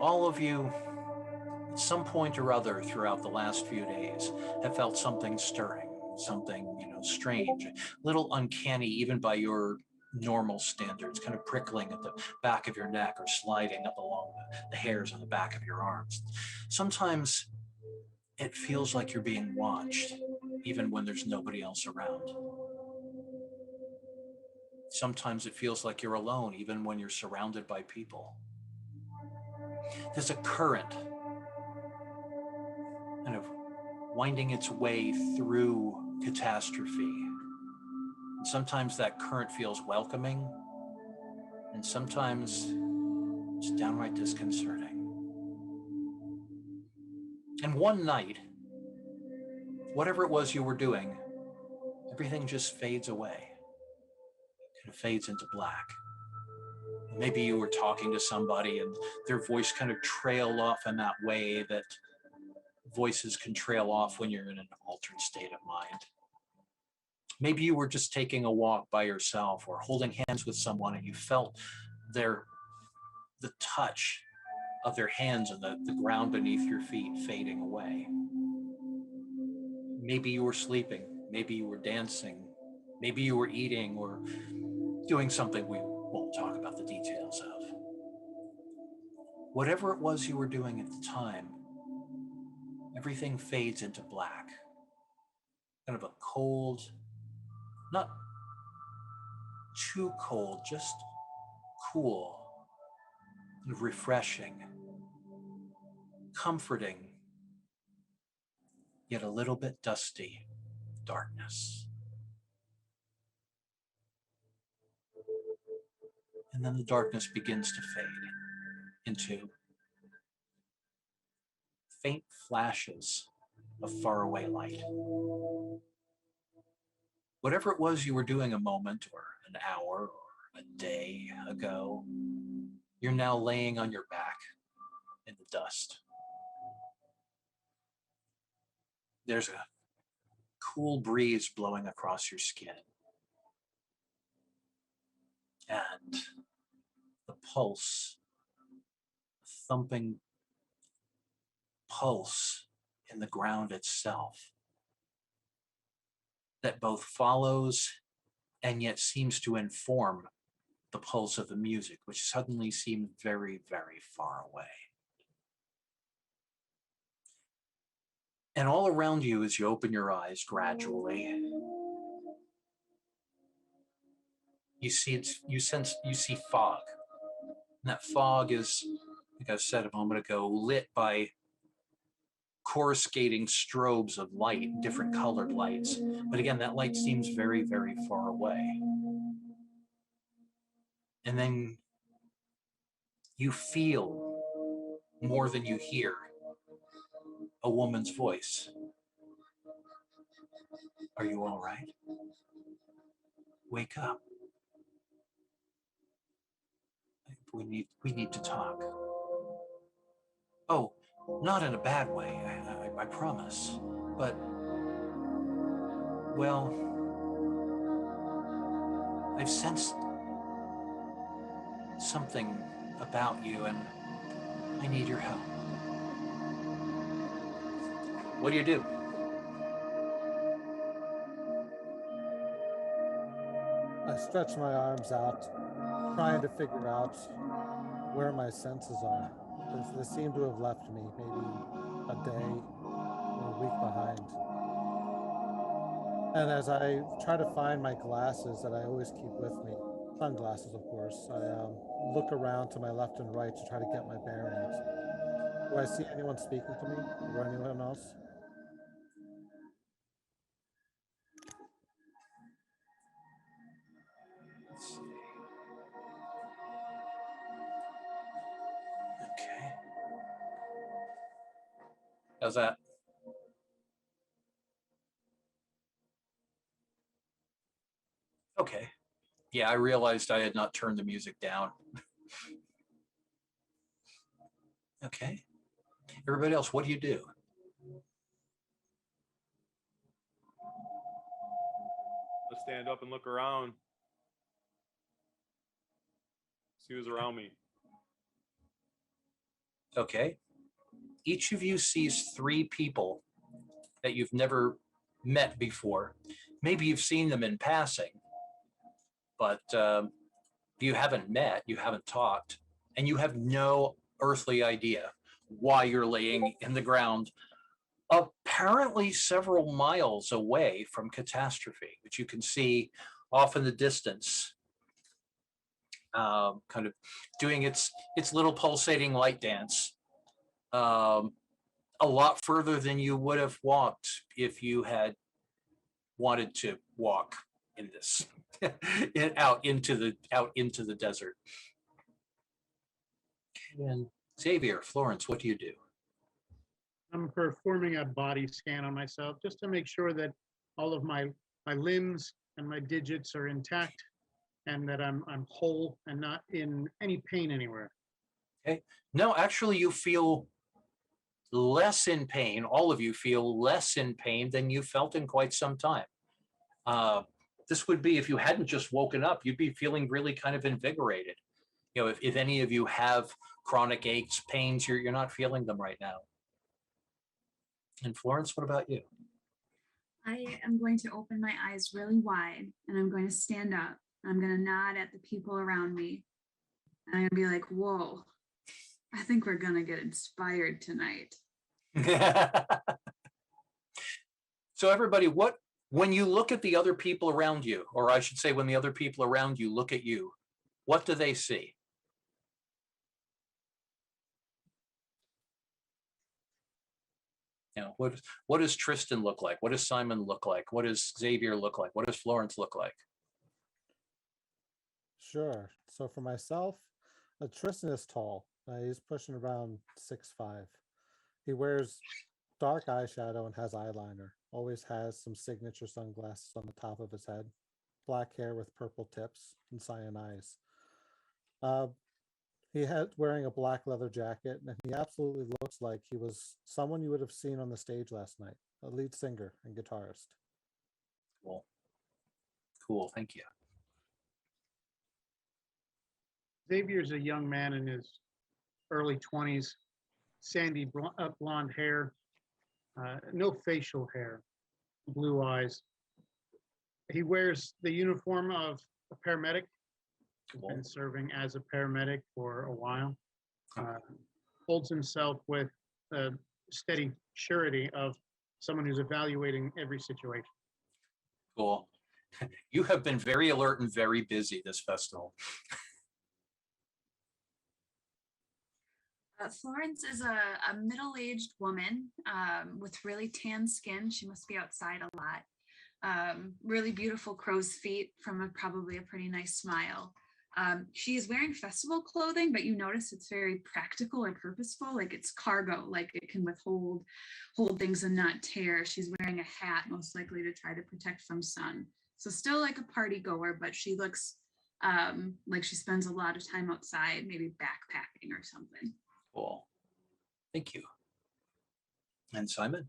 All of you, at some point or other throughout the last few days, have felt something stirring, something, strange, a little uncanny even by your normal standards, kind of prickling at the back of your neck or sliding up along the hairs on the back of your arms. Sometimes it feels like you're being watched, even when there's nobody else around. Sometimes it feels like you're alone, even when you're surrounded by people. There's a current kind of winding its way through catastrophe. And sometimes that current feels welcoming, and sometimes it's downright disconcerting. And one night, whatever it was you were doing, everything just fades away. It kind of fades into black. Maybe you were talking to somebody and their voice kind of trailed off in that way that voices can trail off when you're in an altered state of mind. Maybe you were just taking a walk by yourself or holding hands with someone and you felt the touch of their hands on the ground beneath your feet fading away. Maybe you were sleeping, maybe you were dancing, maybe you were eating or doing something we won't talk about the details of. Whatever it was you were doing at the time, everything fades into black. Kind of a cold, not too cold, just cool, and refreshing, comforting, yet a little bit dusty darkness. And then the darkness begins to fade into faint flashes of faraway light. Whatever it was you were doing a moment or an hour or a day ago, you're now laying on your back in the dust. There's a cool breeze blowing across your skin. And the pulse, the thumping pulse in the ground itself that both follows and yet seems to inform the pulse of the music, which suddenly seems very, very far away. And all around you, as you open your eyes gradually, you see fog. And that fog is, like I said a moment ago, lit by coruscating strobes of light, different colored lights. But again, that light seems very, very far away. And then you feel more than you hear a woman's voice. Are you all right? Wake up. We need to talk. Oh, not in a bad way, I promise. But, well, I've sensed something about you and I need your help. What do you do? I stretch my arms out, trying to figure out where my senses are. They seem to have left me maybe a day or a week behind. And as I try to find my glasses that I always keep with me, sunglasses, of course, I look around to my left and right to try to get my bearings. Do I see anyone speaking to me or anyone else? Let's see. Okay. How's that? Okay. Yeah, I realized I had not turned the music down. Okay. Everybody else, what do you do? Let's stand up and look around. See who's around me. Okay. Each of you sees 3 people that you've never met before. Maybe you've seen them in passing, but you haven't met, you haven't talked, and you have no earthly idea why you're laying in the ground, apparently several miles away from catastrophe, which you can see off in the distance, kind of doing its little pulsating light dance. A lot further than you would have walked if you had wanted to walk in this out into the desert. And Xavier, Florence, what do you do? I'm performing a body scan on myself just to make sure that all of my limbs and my digits are intact and that I'm whole and not in any pain anywhere. Okay. No, actually, you feel less in pain. All of you feel less in pain than you felt in quite some time. This would be, if you hadn't just woken up, you'd be feeling really kind of invigorated. You know, if any of you have chronic aches, pains, you're not feeling them right now. And Florence, what about you? I am going to open my eyes really wide and I'm going to stand up. I'm going to nod at the people around me. And I'm going to be like, whoa, I think we're going to get inspired tonight. So everybody, when you look at the other people around you, or I should say when the other people around you look at you, what do they see? You know, what does Tristan look like? What does Simon look like? What does Xavier look like? What does Florence look like? Sure. So for myself, Tristan is tall. He's pushing around 6'5". He wears dark eyeshadow and has eyeliner. Always has some signature sunglasses on the top of his head. Black hair with purple tips and cyan eyes. He had wearing a black leather jacket, and he absolutely looks like he was someone you would have seen on the stage last night, a lead singer and guitarist. Cool. Cool. Thank you. Xavier's a young man in his early 20s, sandy blonde hair, no facial hair, blue eyes. He wears the uniform of a paramedic. He's been serving as a paramedic for a while. Holds himself with a steady surety of someone who's evaluating every situation. Cool. You have been very alert and very busy this festival. Florence is a middle-aged woman with really tan skin. She must be outside a lot. Really beautiful crow's feet from probably a pretty nice smile. She is wearing festival clothing, but you notice it's very practical and purposeful. Like it's cargo, like it can hold things and not tear. She's wearing a hat, most likely to try to protect from sun. So still like a party goer, but she looks like she spends a lot of time outside, maybe backpacking or something. Cool. Thank you. And Simon?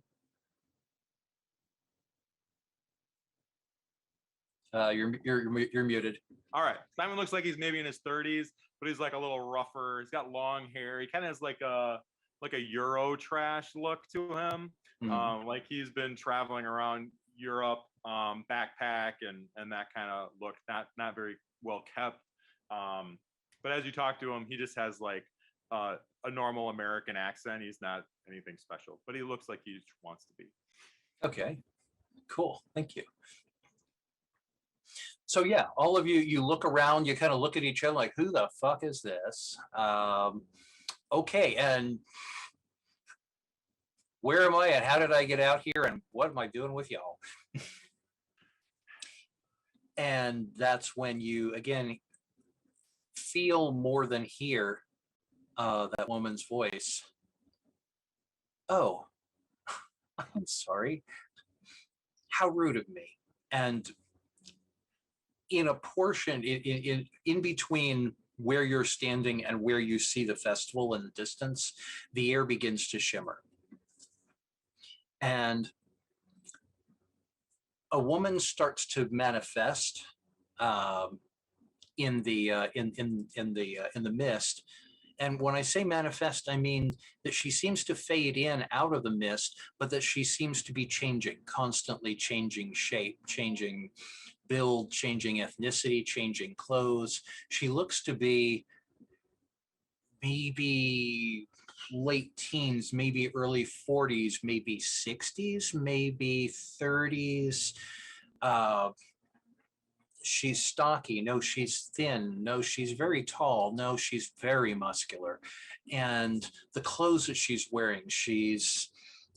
You're muted. All right. Simon looks like he's maybe in his 30s, but he's like a little rougher. He's got long hair. He kind of has like a Euro trash look to him. Like he's been traveling around Europe, backpack and that kind of look. Not very well kept. But as you talk to him, he just has like a normal American accent. He's not anything special, but he looks like he wants to be. Okay, cool. Thank you. So yeah, all of you look around, you kind of look at each other like, who the fuck is this? Okay, and where am I and how did I get out here and what am I doing with y'all? And that's when you, again, feel more than hear that woman's voice. Oh, I'm sorry. How rude of me. And in a portion, in between where you're standing and where you see the festival in the distance, the air begins to shimmer. And a woman starts to manifest in the mist, And when I say manifest, I mean that she seems to fade in out of the mist, but that she seems to be changing, constantly changing shape, changing build, changing ethnicity, changing clothes. She looks to be maybe late teens, maybe early 40s, maybe 60s, maybe 30s. She's stocky. No, she's thin. No, she's very tall. No, she's very muscular. And the clothes that she's wearing, she's,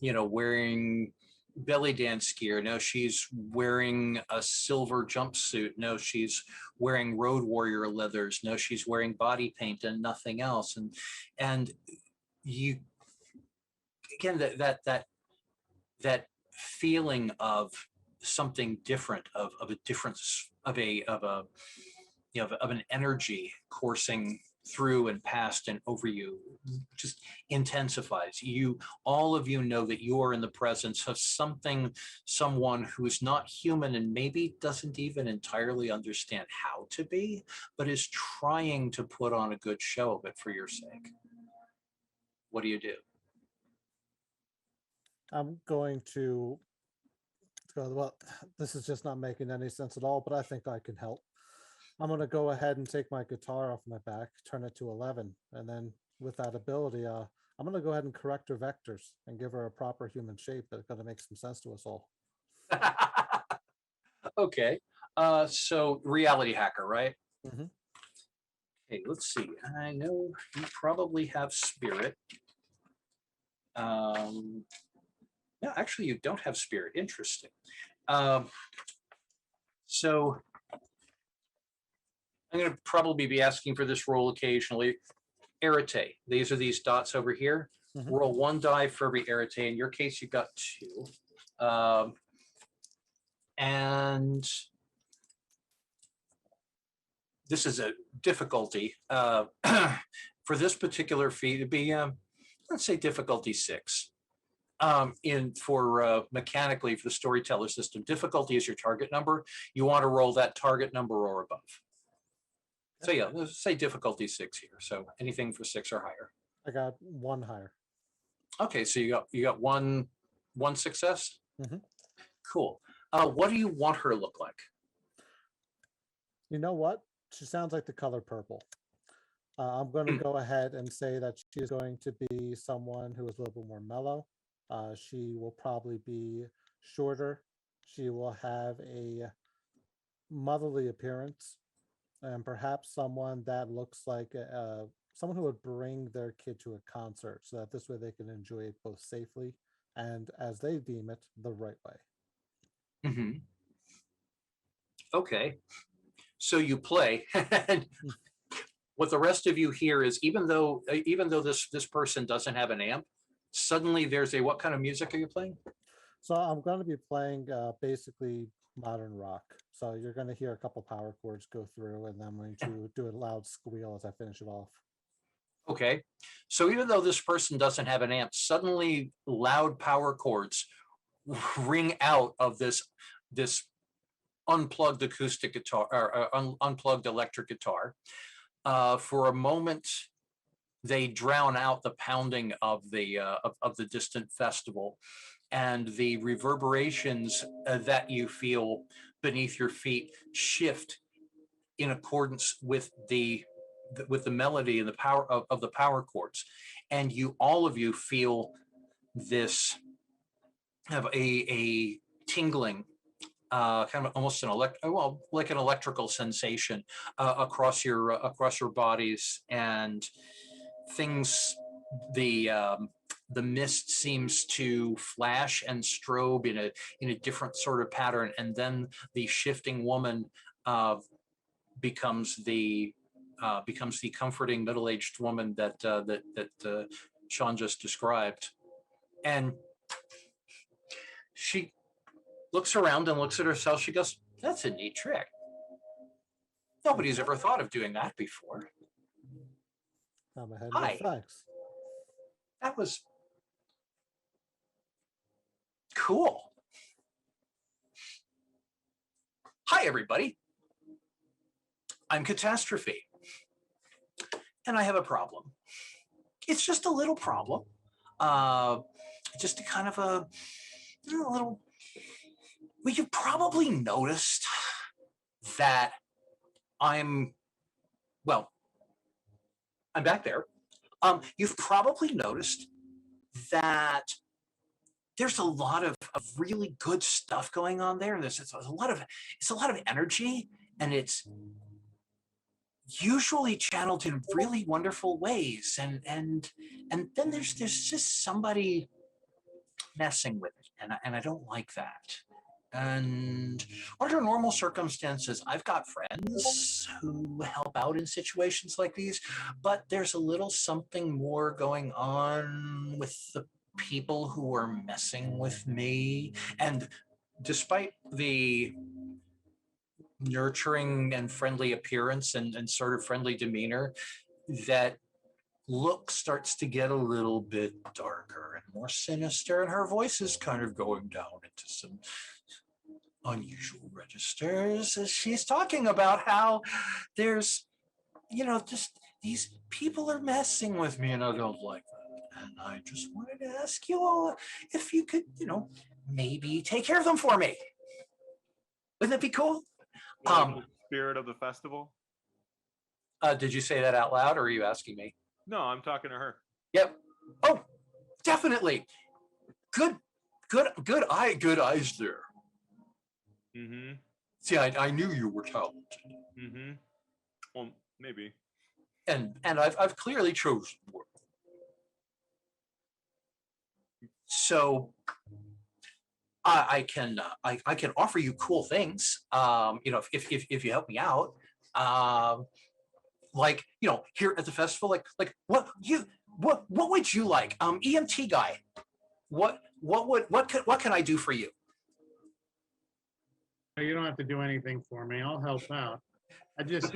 wearing belly dance gear. No, she's wearing a silver jumpsuit. No, she's wearing road warrior leathers. No, she's wearing body paint and nothing else. And you, again, that feeling of something different, of a difference, of an energy coursing through and past and over you, just intensifies. All of you know that you are in the presence of someone who's not human, and maybe doesn't even entirely understand how to be, but is trying to put on a good show of it for your sake. What do you do? I'm going to go, well, this is just not making any sense at all, but I think I can help. I'm going to go ahead and take my guitar off my back, turn it to 11, and then with that ability, I'm going to go ahead and correct her vectors and give her a proper human shape that's going to make some sense to us all. Okay. So reality hacker, right? Mm-hmm. Okay, let's see. I know you probably have spirit. No, actually, you don't have spirit. Interesting. So I'm going to probably be asking for this roll occasionally. Arete. These are these dots over here. Mm-hmm. Roll 1 die for every arete. In your case, you got 2. And this is a difficulty. For this particular feat, it'd be, let's say, difficulty 6. For mechanically, for the storyteller system, difficulty is your target number. You want to roll that target number or above. So yeah, let's say difficulty 6 here. So anything for 6 or higher. I got 1 higher. Okay, so you got one success. Mm-hmm. Cool. What do you want her to look like? You know what? She sounds like the color purple. I'm going to go ahead and say that she is going to be someone who is a little bit more mellow. She will probably be shorter. She will have a motherly appearance, and perhaps someone that looks like someone who would bring their kid to a concert, so that this way they can enjoy it both safely and, as they deem it, the right way. Mm-hmm. Okay, so you play. What the rest of you hear is, even though this person doesn't have an amp, suddenly there's what kind of music are you playing? So I'm going to be playing basically modern rock. So you're going to hear a couple power chords go through, and then I'm going to do a loud squeal as I finish it off. Okay, so even though this person doesn't have an amp, suddenly loud power chords ring out of this unplugged acoustic guitar, or unplugged electric guitar. For a moment, they drown out the pounding of the distant festival, and the reverberations that you feel beneath your feet shift in accordance with the melody and the power of the power chords, and all of you feel this have a tingling, kind of almost like an electrical sensation across your bodies, and things. The mist seems to flash and strobe in a different sort of pattern, and then the shifting woman becomes the comforting middle-aged woman that Sean just described, and she looks around and looks at herself. She goes, "That's a neat trick. Nobody's ever thought of doing that before." I'm ahead Hi. with facts. That was cool. Hi, everybody. I'm Catastrophe, and I have a problem. it's just a little problem. Just a kind of a little. Well, you've probably noticed that I'm back there. You've probably noticed that there's a lot of really good stuff going on there. There's a lot of energy, and it's usually channeled in really wonderful ways. And then there's just somebody messing with it, and I don't like that. And under normal circumstances, I've got friends who help out in situations like these, but there's a little something more going on with the people who are messing with me. And despite the nurturing and friendly appearance and sort of friendly demeanor, that look starts to get a little bit darker and more sinister, and her voice is kind of going down into some unusual registers as she's talking about how there's, just these people are messing with me, and I don't like that. And I just wanted to ask you all if you could, maybe take care of them for me. Wouldn't that be cool? Like the spirit of the festival. Did you say that out loud, or are you asking me? No, I'm talking to her. Yep. Oh, definitely. Good eyes there. Mm-hmm. See, I knew you were talented. Mm-hmm. Well, maybe. And I've clearly chosen one. So I can offer you cool things. If you help me out. Like, here at the festival, like what would you like? EMT guy. What can I do for you? You don't have to do anything for me. I'll help out. I just,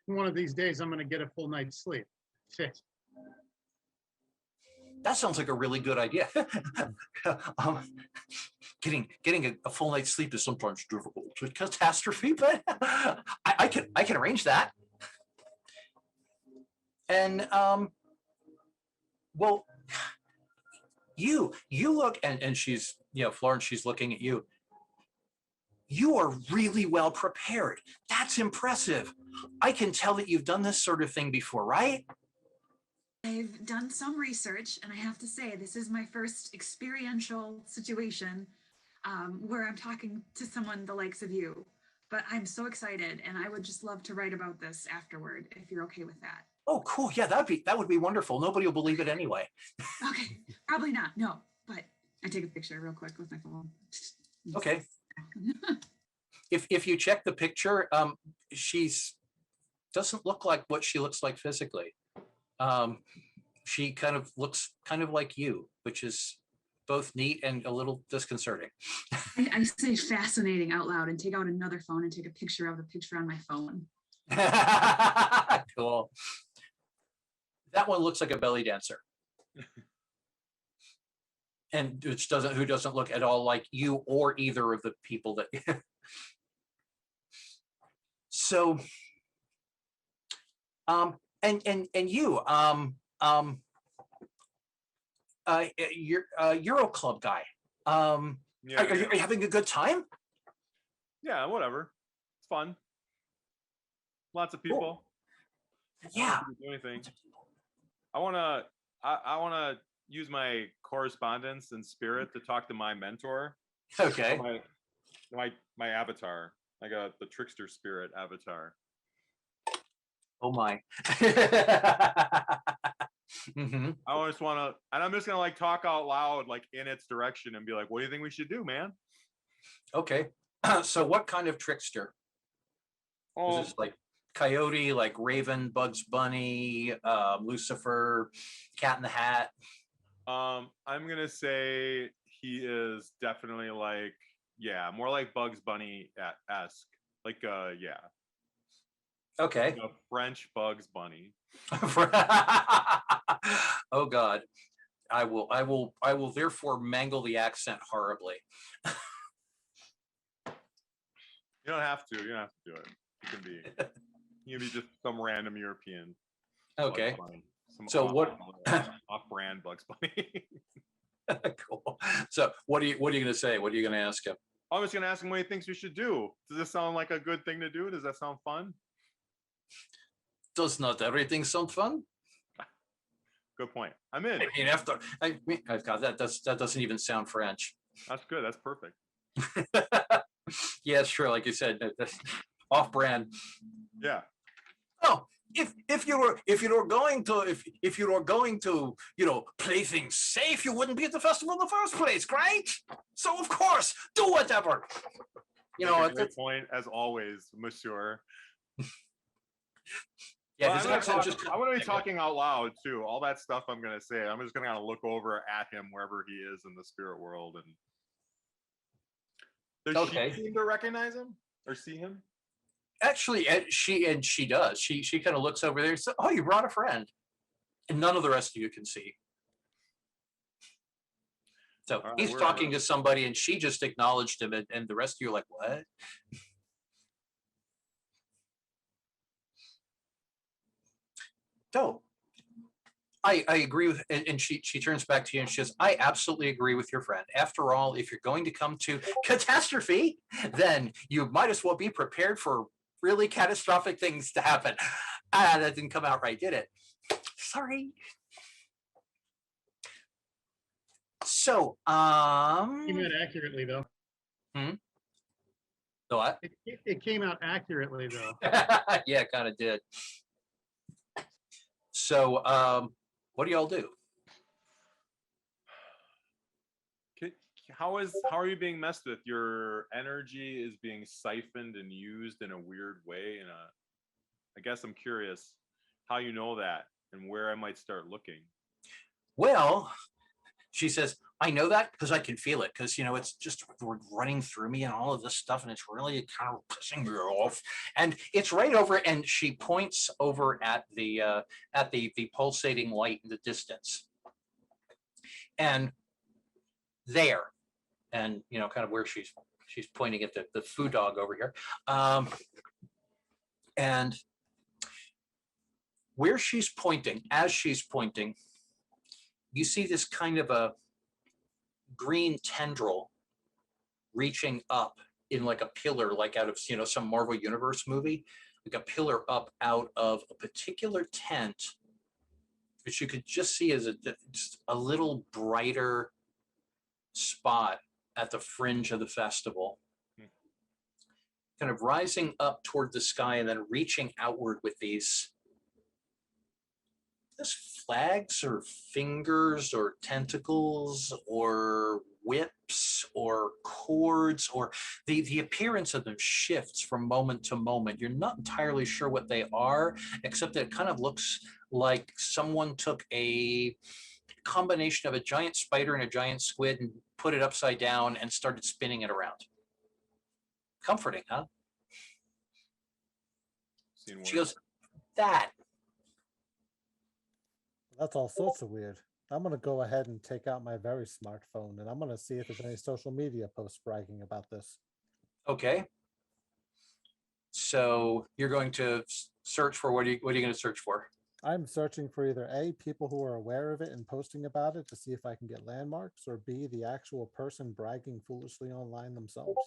one of these days, I'm going to get a full night's sleep. Shit. That sounds like a really good idea. Getting a full night's sleep is sometimes difficult. It's a catastrophe, but I can arrange that. And well, you look, and she's, Florence, she's looking at you. You are really well prepared. That's impressive. I can tell that you've done this sort of thing before, right? I've done some research, and I have to say, this is my first experiential situation where I'm talking to someone the likes of you. But I'm so excited, and I would just love to write about this afterward, if you're okay with that. Oh, cool. Yeah, that would be wonderful. Nobody will believe it anyway. Okay, probably not. No, but I take a picture real quick with my phone. Okay. If you check the picture, she's doesn't look like what she looks like physically. She kind of looks like you, which is both neat and a little disconcerting. I say fascinating out loud and take out another phone and take a picture of the picture on my phone. Cool. That one looks like a belly dancer. And who doesn't look at all like you or either of the people that. So, and you, you're a Euro Club guy. Yeah. Are you having a good time? Yeah, whatever. It's fun. Lots of people. Cool. Yeah. Do anything. I wanna use my correspondence and spirit to talk to my mentor. Okay. My avatar. I got the trickster spirit avatar. Oh my. Mm-hmm. I just want to, and I'm just gonna talk out loud, in its direction, and be like, "What do you think we should do, man?" Okay. So what kind of trickster? Oh, Is this like Coyote, like Raven, Bugs Bunny, Lucifer, Cat in the Hat? I'm gonna say he is definitely more like Bugs Bunny esque, yeah. Okay. French Bugs Bunny. Oh God, I will therefore mangle the accent horribly. You don't have to. You don't have to do it. You can be just some random European. Okay. Some So what? off-brand Bugs Bunny. Cool. So what are you going to say? What are you going to ask him? I was going to ask him what he thinks we should do. Does this sound like a good thing to do? Does that sound fun? Does not everything sound fun? Good point. I'm in. I mean, God, that doesn't even sound French. That's good. That's perfect. Yeah, sure. Like you said, off-brand. Yeah. Oh, if you were going to play things safe, you wouldn't be at the festival in the first place, right? So of course, do whatever. Make a great point as always, Monsieur. Yeah, Well, his accent just. I'm going to be talking out loud too. All that stuff I'm going to say. I'm just going to kind of look over at him wherever he is in the spirit world. And does she seem to recognize him or see him? Actually, she does. She kind of looks over there and says, "Oh, you brought a friend," and none of the rest of you can see. So right, he's talking to somebody, and she just acknowledged him, and the rest of you are like, "What?" So I agree with, and she turns back to you and she says, "I absolutely agree with your friend. After all, if you're going to come to catastrophe, then you might as well be prepared for really catastrophic things to happen." That didn't come out right, did it? Sorry. So, came out accurately though. The what? It came out accurately though. Yeah, it kind of did. So, what do y'all do? How are you being messed with? Your energy is being siphoned and used in a weird way. And I guess I'm curious how you know that and where I might start looking. Well, she says, "I know that because I can feel it, because it's just running through me and all of this stuff, and it's really kind of pissing me off. And it's right over." And she points over at the pulsating light in the distance, and there, and kind of where she's pointing at the food dog over here, and where she's pointing, as she's pointing, you see this kind of a green tendril reaching up in like a pillar, like out of some Marvel Universe movie, like a pillar up out of a particular tent, which you could just see as just a little brighter spot at the fringe of the festival, kind of rising up toward the sky and then reaching outward with these flags or fingers or tentacles or whips or cords, or the appearance of them shifts from moment to moment. You're not entirely sure what they are, except that it kind of looks like someone took a combination of a giant spider and a giant squid and put it upside down and started spinning it around. Comforting, huh? She goes, "That." That's all sorts of weird. I'm going to go ahead and take out my very smartphone, and I'm going to see if there's any social media posts bragging about this. Okay. So you're going to search for, what are you going to search for? I'm searching for either A, people who are aware of it and posting about it to see if I can get landmarks, or B, the actual person bragging foolishly online themselves.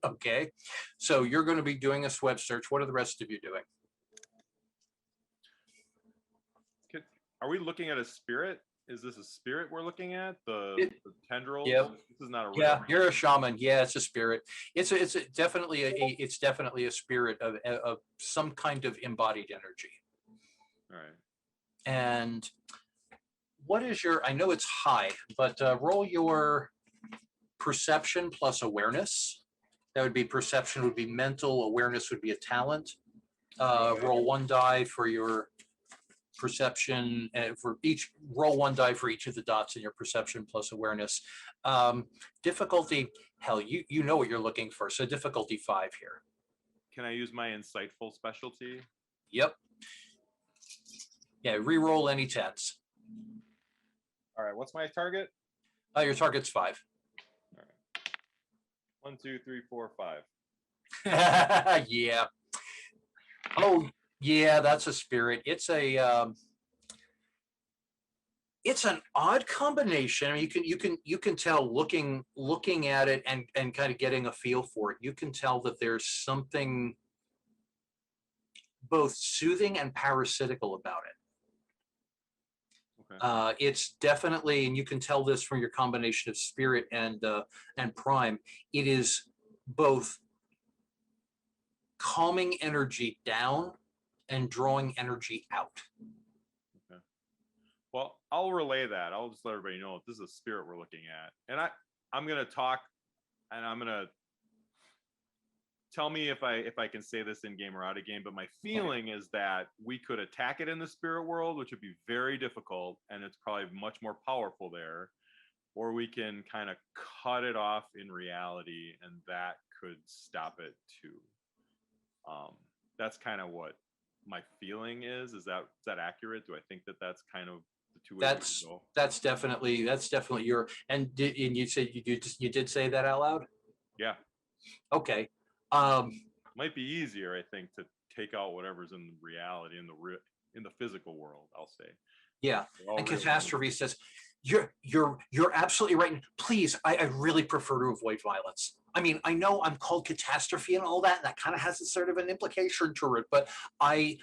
Okay. So you're going to be doing a web search. What are the rest of you doing? Are we looking at a spirit? Is this a spirit we're looking at? The tendrils? Yeah. This is not a real. Yeah, you're a shaman. Yeah, it's a spirit. It's definitely a spirit of some kind of embodied energy. All right. And what is your? I know it's high, but roll your perception plus awareness. That would be perception would be mental. Awareness would be a talent. Roll one die for your perception, and roll one die for each of the dots in your perception plus awareness. Difficulty, hell, you know what you're looking for, so difficulty 5 here. Can I use my insightful specialty? Yep. Yeah, re-roll any 10s. All right, what's my target? Your target's 5. All right. 1, 2, 3, 4, 5. Yeah. Oh, yeah, that's a spirit. It's a It's an odd combination. I mean, you can tell looking at it and kind of getting a feel for it. You can tell that there's something both soothing and parasitical about it. Okay. It's definitely, and you can tell this from your combination of spirit and prime. It is both calming energy down and drawing energy out. Okay. Well, I'll relay that. I'll just let everybody know if this is a spirit we're looking at, and I'm gonna talk, and I'm gonna tell me if I can say this in game or out of game. But my feeling is that we could attack it in the spirit world, which would be very difficult, and it's probably much more powerful there, or we can kind of cut it off in reality, and that could stop it too. That's kind of what my feeling is. Is that accurate? Do I think that that's kind of the two ways we could go? That's definitely your, and you said you did say that out loud? Yeah. Okay. Might be easier, I think, to take out whatever's in reality, in the physical world, I'll say. Yeah. All And real Catastrophe says, you're absolutely right. Please, I really prefer to avoid violence. I mean, I know I'm called Catastrophe and all that, and that kind of has a sort of an implication to it, but I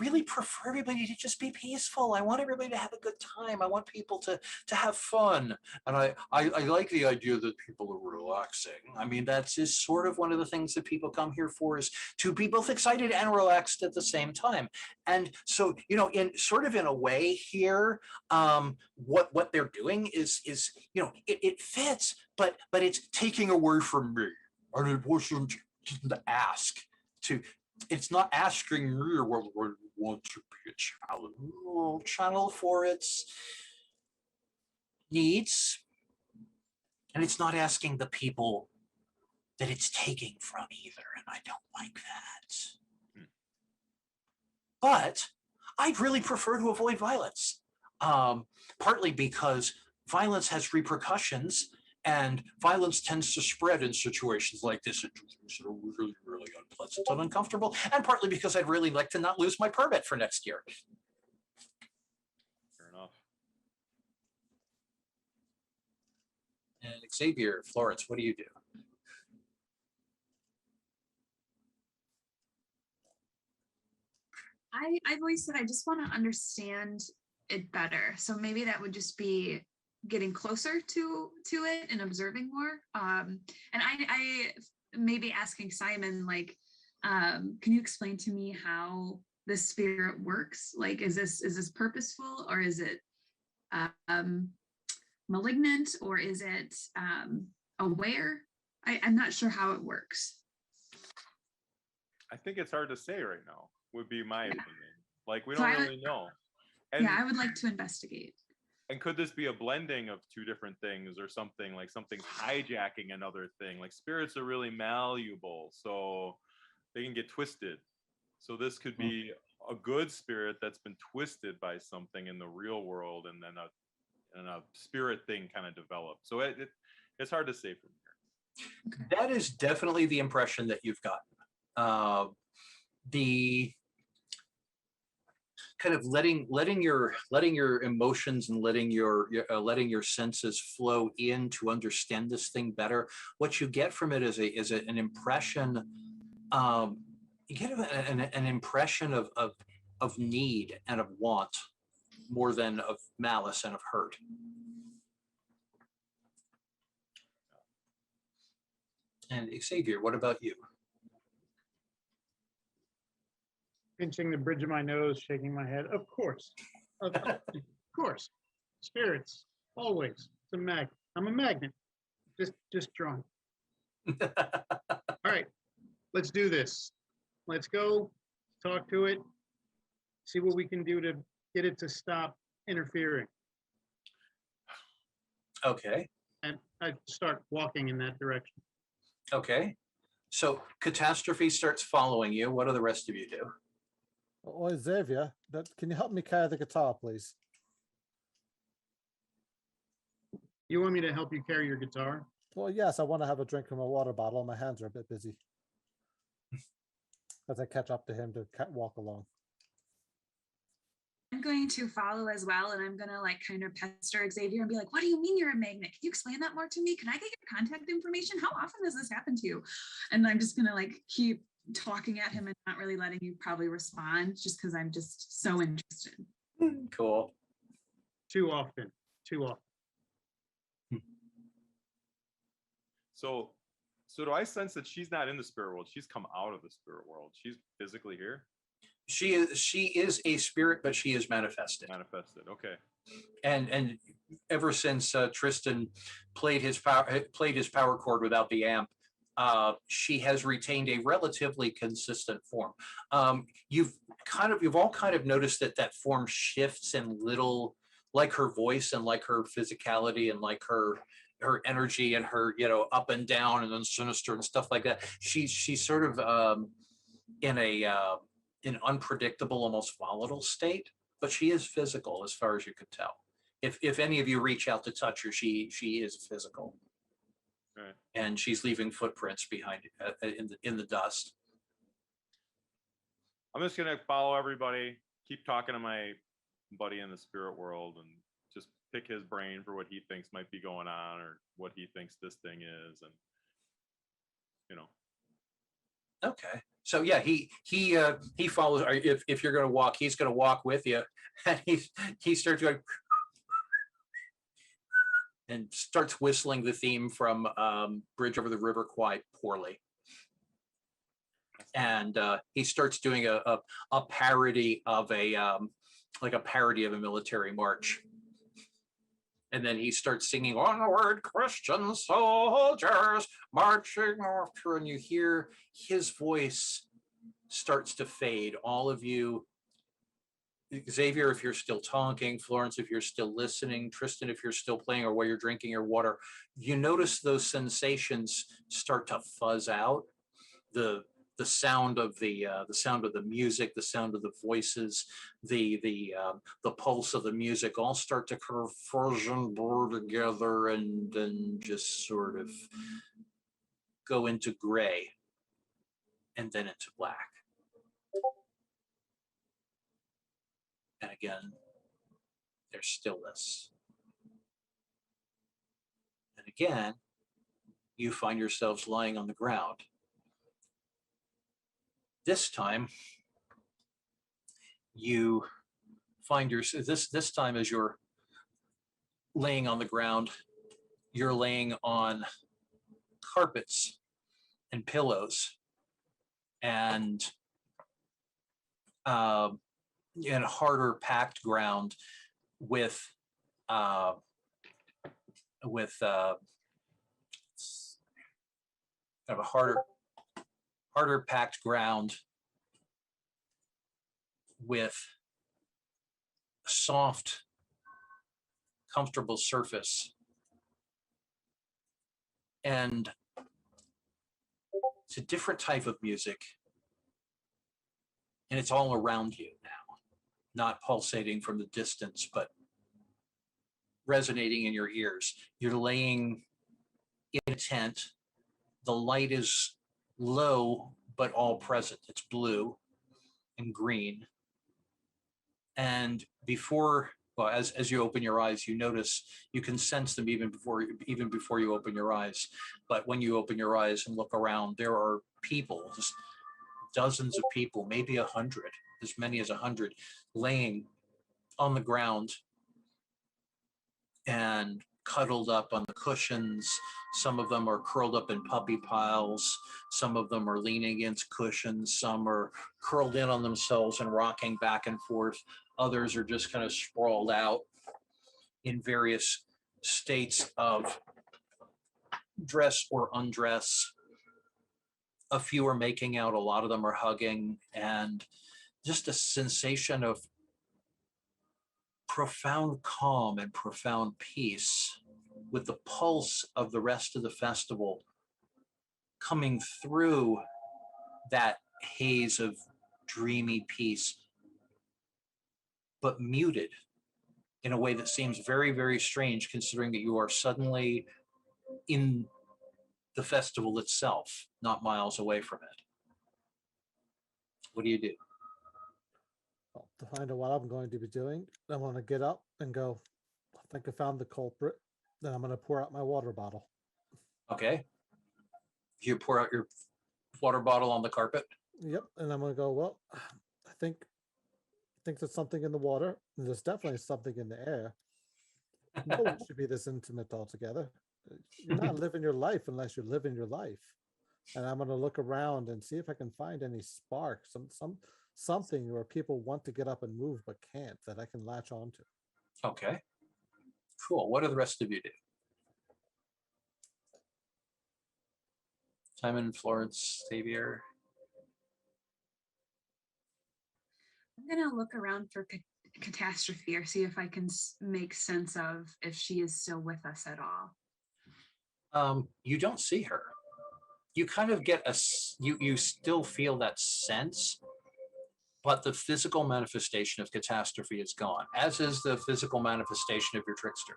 really prefer everybody to just be peaceful. I want everybody to have a good time. I want people to have fun. And I like the idea that people are relaxing. I mean, that's is sort of one of the things that people come here for, is to be both excited and relaxed at the same time. And so, in sort of in a way here, what they're doing is it fits, but it's taking away from me. And it wasn't the ask to, it's not asking me whether I want to be a channel for its needs. And it's not asking the people that it's taking from either. And I don't like that. But I'd really prefer to avoid violence. Partly because violence has repercussions, and violence tends to spread in situations like this. It's really, really unpleasant and uncomfortable. And partly because I'd really like to not lose my permit for next year. Fair enough. And Xavier, Florence, what do you do? I've always said I just want to understand it better. So maybe that would just be getting closer to it and observing more. And I maybe asking Simon, like, can you explain to me how the spirit works? Like, is this purposeful, or is it malignant, or is it aware? I'm not sure how it works. I think it's hard to say right now, would be my opinion. Like, we So don't really know. And, yeah, I would like to investigate. And could this be a blending of two different things, or something like something's hijacking another thing? Like, spirits are really malleable, so they can get twisted. So this could be a good spirit that's been twisted by something in the real world, and then a spirit thing kind of developed. So it's hard to say from here. That is definitely the impression that you've gotten. The kind of letting your emotions and letting your senses flow in to understand this thing better. What you get from it is an impression. You get an impression of need and of want more than of malice and of hurt. And Xavier, what about you? Pinching the bridge of my nose, shaking my head. Of course. Of course. Spirits, always. It's a magnet. I'm a magnet. Just drunk. All right. Let's do this. Let's go talk to it. See what we can do to get it to stop interfering. Okay. And I start walking in that direction. Okay. So Catastrophe starts following you. What do the rest of you do? Oh, Xavier, can you help me carry the guitar, please? You want me to help you carry your guitar? Well, yes, I want to have a drink from a water bottle. My hands are a bit busy. As I catch up to him to walk along. I'm going to follow as well, and I'm going to like kind of pester Xavier and be like, what do you mean you're a magnet? Can you explain that more to me? Can I get your contact information? How often does this happen to you? And I'm just going to like keep talking at him and not really letting you probably respond, just because I'm just so interested. Cool. Too often. So do I sense that she's not in the spirit world? She's come out of the spirit world. She's physically here. She is a spirit, but she is manifested. Okay. And ever since Tristan played his power chord without the amp, she has retained a relatively consistent form. You've all kind of noticed that form shifts in little, like her voice and like her physicality and like her energy and her, up and down and then sinister and stuff like that. She's sort of in an unpredictable, almost volatile state, but she is physical as far as you could tell. If any of you reach out to touch her, she is physical. Right. And she's leaving footprints behind in the dust. I'm just gonna follow everybody, keep talking to my buddy in the spirit world, and just pick his brain for what he thinks might be going on or what he thinks this thing is, and Okay. So yeah, he follows. If you're going to walk, he's going to walk with you, and he starts going and starts whistling the theme from Bridge Over the River quite poorly. And he starts doing a parody of a military march. And then he starts singing "Onward, Christian soldiers, marching after," and you hear his voice starts to fade. All of you, Xavier, if you're still talking, Florence, if you're still listening, Tristan, if you're still playing, or while you're drinking your water, you notice those sensations start to fuzz out. The sound of the music, the sound of the voices, the pulse of the music all start to kind of fuzz and blur together and then just sort of go into gray and then into black. And again, there's stillness. And again, you find yourselves lying on the ground. This time, you find this time as you're laying on the ground, you're laying on carpets and pillows and in harder packed ground with kind of a harder packed ground with a soft, comfortable surface. And it's a different type of music. And it's all around you now, not pulsating from the distance, but resonating in your ears. You're laying in a tent. The light is low, but all present. It's blue and green. And as you open your eyes, you notice, you can sense them even before you open your eyes. But when you open your eyes and look around, there are people, just dozens of people, maybe 100, as many as 100, laying on the ground and cuddled up on the cushions. Some of them are curled up in puppy piles. Some of them are leaning against cushions. Some are curled in on themselves and rocking back and forth. Others are just kind of sprawled out in various states of dress or undress. A few are making out, a lot of them are hugging, and just a sensation of profound calm and profound peace, with the pulse of the rest of the festival coming through that haze of dreamy peace, but muted in a way that seems very, very strange, considering that you are suddenly in the festival itself, not miles away from it. What do you do? Well, to find out what I'm going to be doing, I'm going to get up and go, I think I found the culprit. Then I'm going to pour out my water bottle. Okay. You pour out your water bottle on the carpet. Yep. And I'm going to go, well, I think there's something in the water. And there's definitely something in the air. No one should be this intimate altogether. You're not living your life unless you're living your life. And I'm going to look around and see if I can find any sparks, something where people want to get up and move but can't, that I can latch onto. Okay. Cool. What do the rest of you do? Simon, Florence, Xavier. I'm gonna look around for catastrophe or see if I can make sense of if she is still with us at all. You don't see her. You kind of get you still feel that sense, but the physical manifestation of catastrophe is gone, as is the physical manifestation of your trickster.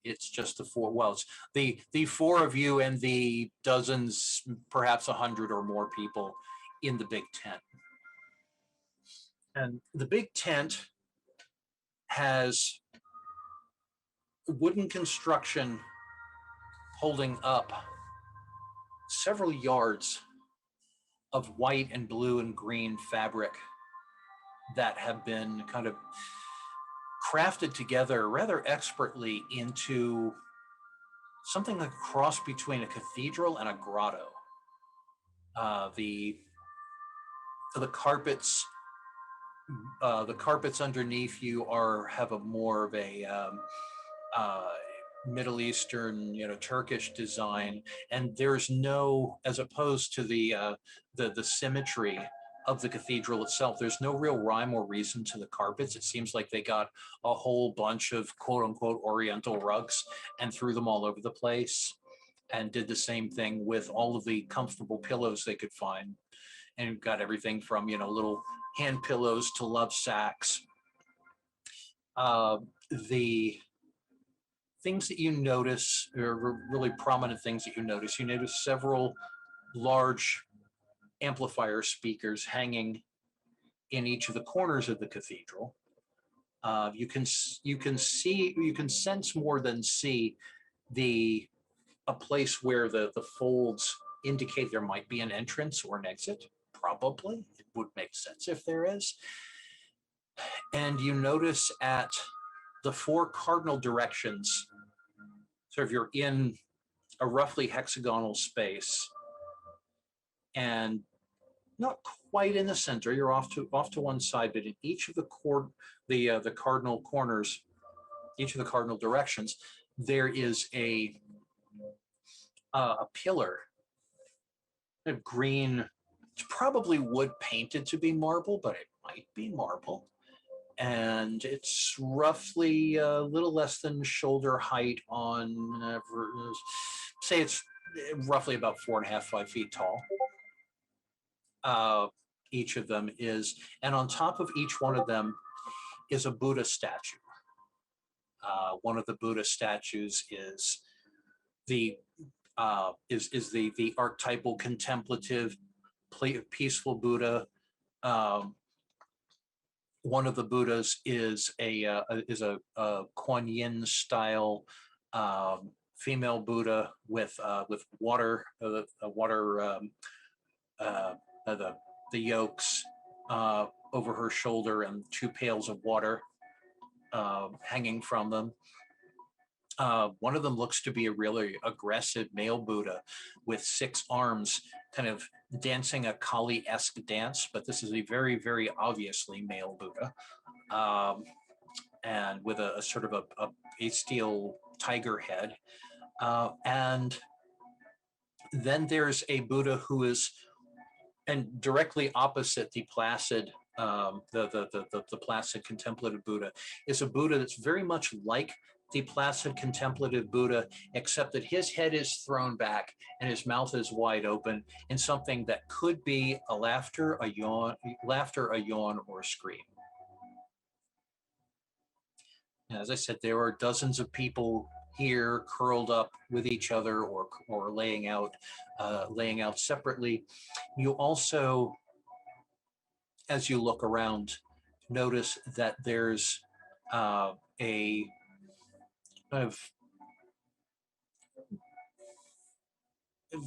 It's just the four. Well, it's the four of you and the dozens, perhaps 100 or more people in the big tent. And the big tent has wooden construction holding up several yards of white and blue and green fabric that have been kind of crafted together rather expertly into something like a cross between a cathedral and a grotto. The carpets underneath you have a more of a Middle Eastern, Turkish design, and there's no, as opposed to the symmetry of the cathedral itself, there's no real rhyme or reason to the carpets. It seems like they got a whole bunch of quote unquote Oriental rugs and threw them all over the place, and did the same thing with all of the comfortable pillows they could find, and got everything from little hand pillows to love sacks. The things that you notice, or really prominent things that you notice several large amplifier speakers hanging in each of the corners of the cathedral. You can sense more than see a place where the folds indicate there might be an entrance or an exit. Probably, it would make sense if there is. And you notice at the four cardinal directions, so if you're in a roughly hexagonal space and not quite in the center, you're off to one side, but in each of the cardinal corners, each of the cardinal directions, there is a pillar of green. It's probably wood painted to be marble, but it might be marble. And it's roughly a little less than shoulder height on, say it's roughly about 4.5, 5 feet tall. Each of them is, and on top of each one of them is a Buddha statue. One of the Buddha statues is the archetypal contemplative, peaceful Buddha. One of the Buddhas is a Kuan Yin style female Buddha with water, the yolks over her shoulder, and 2 pails of water hanging from them. One of them looks to be a really aggressive male Buddha with 6 arms, kind of dancing a Kali-esque dance, but this is a very, very obviously male Buddha, and with a sort of a steel tiger head. And then there's a Buddha who is, and directly opposite the placid, the placid contemplative Buddha, is a Buddha that's very much like the placid contemplative Buddha, except that his head is thrown back and his mouth is wide open in something that could be a laughter, a yawn, or a scream. And as I said, there are dozens of people here curled up with each other or laying out separately. You also as you look around, notice that there's a kind of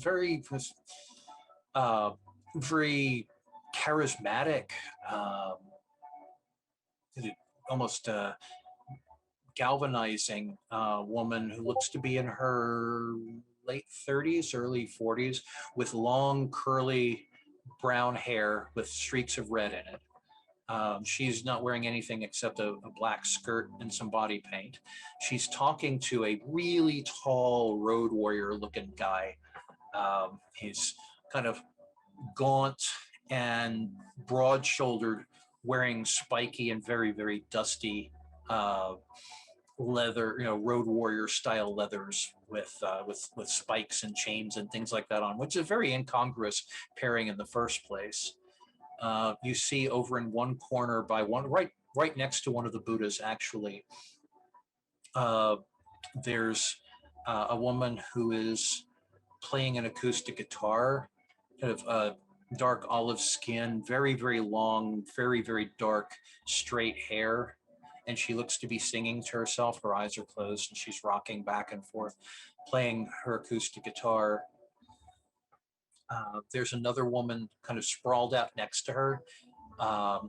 very, uh, very charismatic, um, almost galvanizing woman who looks to be in her late 30s, early 40s, with long, curly brown hair with streaks of red in it. She's not wearing anything except a black skirt and some body paint. She's talking to a really tall road warrior looking guy. He's kind of gaunt and broad shouldered, wearing spiky and very, very dusty leather, road warrior style leathers with spikes and chains and things like that on, which is a very incongruous pairing in the first place. You see over in one corner by one, right next to one of the Buddhas, actually, there's a woman who is playing an acoustic guitar, kind of dark olive skin, very, very long, very, very dark, straight hair. And she looks to be singing to herself. Her eyes are closed and she's rocking back and forth, playing her acoustic guitar. There's another woman kind of sprawled out next to her,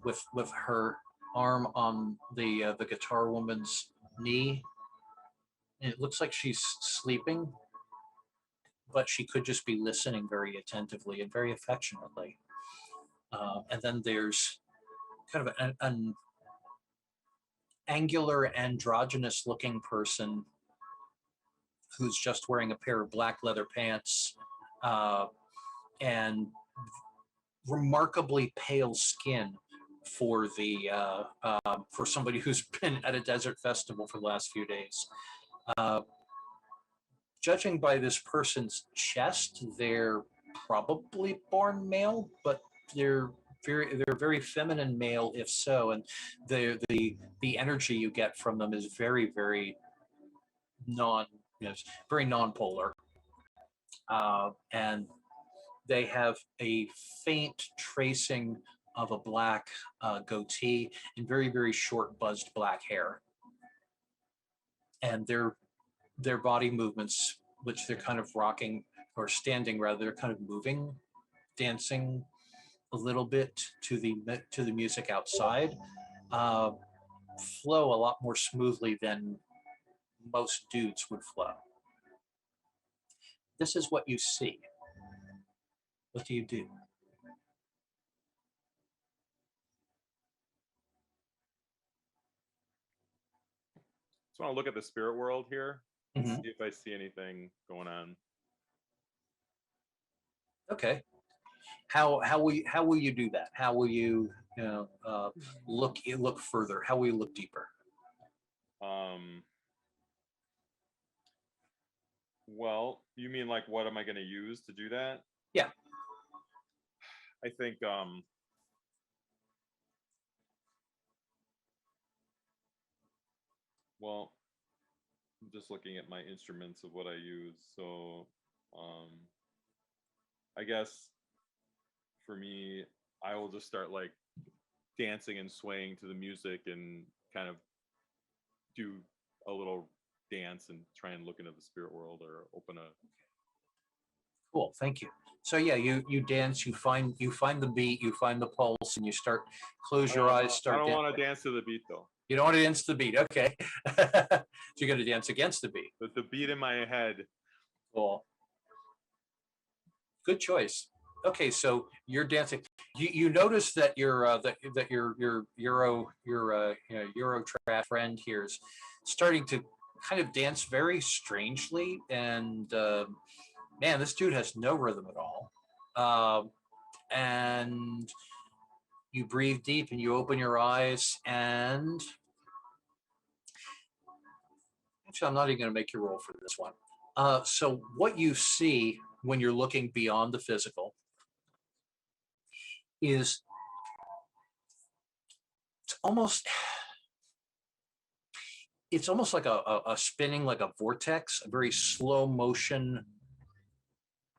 with her arm on the guitar woman's knee. And it looks like she's sleeping, but she could just be listening very attentively and very affectionately. And then there's kind of an angular, androgynous looking person who's just wearing a pair of black leather pants and remarkably pale skin for the for somebody who's been at a desert festival for the last few days. Judging by this person's chest, they're probably born male, but they're very feminine male if so, and the energy you get from them is very, very very non-polar, and they have a faint tracing of a black goatee and very, very short buzzed black hair, and their body movements, which they're kind of rocking or standing rather, they're kind of moving, dancing a little bit to the music outside, uh, flow a lot more smoothly than most dudes would flow. This is what you see. What do you do? Just want to look at the spirit world here, Mhm. see if I see anything going on. Okay. How will you do that? How will you look further? How will you look deeper? Well, you mean like what am I going to use to do that? Yeah. I think well, I'm just looking at my instruments of what I use. So I guess for me, I will just start like dancing and swaying to the music and kind of do a little dance and try and look into the spirit world or open a. Cool. Thank you. So yeah, you dance, you find the beat, you find the pulse, and you start close your eyes. Start. I don't want to dance to the beat though. You don't want to dance to the beat. Okay. So you're going to dance against the beat. But the beat in my head. Cool. Good choice. Okay, so you're dancing. You notice that your Euro trash friend here is starting to kind of dance very strangely, and man, this dude has no rhythm at all. And you breathe deep and you open your eyes, and actually, I'm not even going to make you roll for this one. So what you see when you're looking beyond the physical is it's almost like a spinning, like a vortex, a very slow motion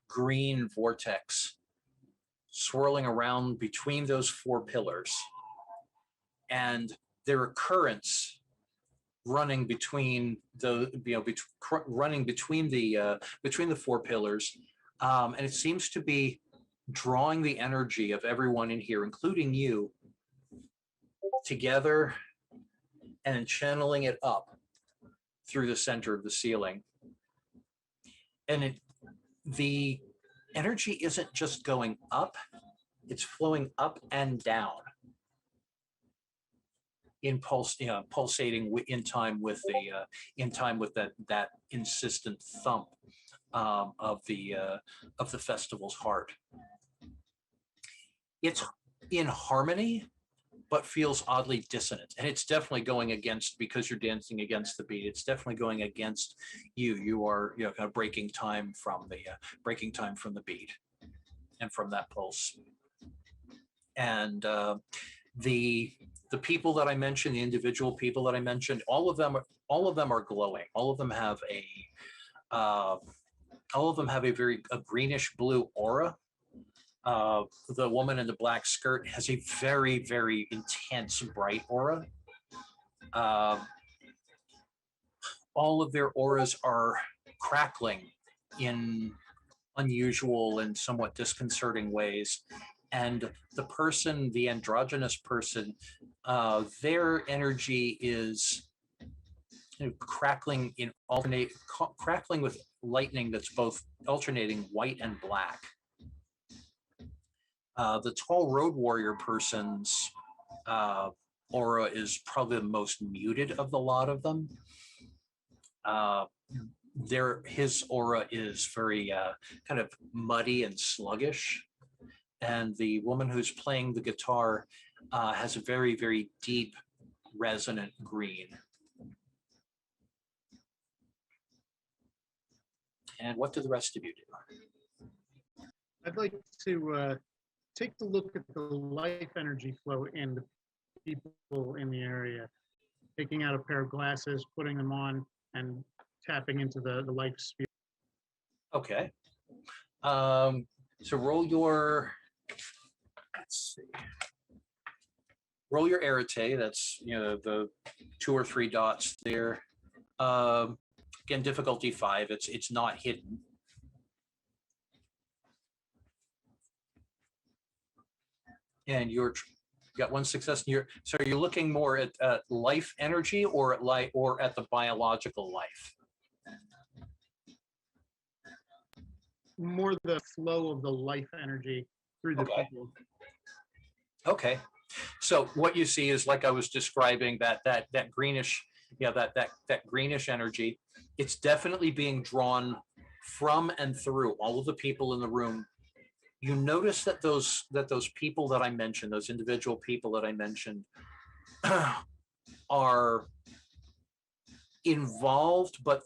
green vortex swirling around between those four pillars, and there are currents running between the running between the four pillars, and it seems to be drawing the energy of everyone in here, including you, together and channeling it up through the center of the ceiling. And the energy isn't just going up, it's flowing up and down in pulsating in time with that insistent thump of the festival's heart. It's in harmony, but feels oddly dissonant, and it's definitely going against, because you're dancing against the beat. It's definitely going against you. You are kind of breaking time from the beat and from that pulse. And the people that I mentioned, the individual people that I mentioned, all of them are glowing. All of them have a very greenish blue aura. The woman in the black skirt has a very, very intense bright aura. All of their auras are crackling in unusual and somewhat disconcerting ways. And the androgynous person, their energy is crackling crackling with lightning that's both alternating white and black. The tall road warrior person's aura is probably the most muted of the lot of them. His aura is very kind of muddy and sluggish. And the woman who's playing the guitar has a very, very deep, resonant green. And what do the rest of you do? I'd like to take a look at the life energy flow in the people in the area, taking out a pair of glasses, putting them on, and tapping into the life sphere. Okay. So roll your, let's see. Roll your arete. That's the 2 or 3 dots there. Again, difficulty 5. It's not hidden. And you got 1 success. So you're looking more at life energy or at the biological life. More the flow of the life energy through the people. Okay. So what you see is, like I was describing, that greenish, that greenish energy. It's definitely being drawn from and through all of the people in the room. You notice that those people that I mentioned, those individual people that I mentioned, are involved, but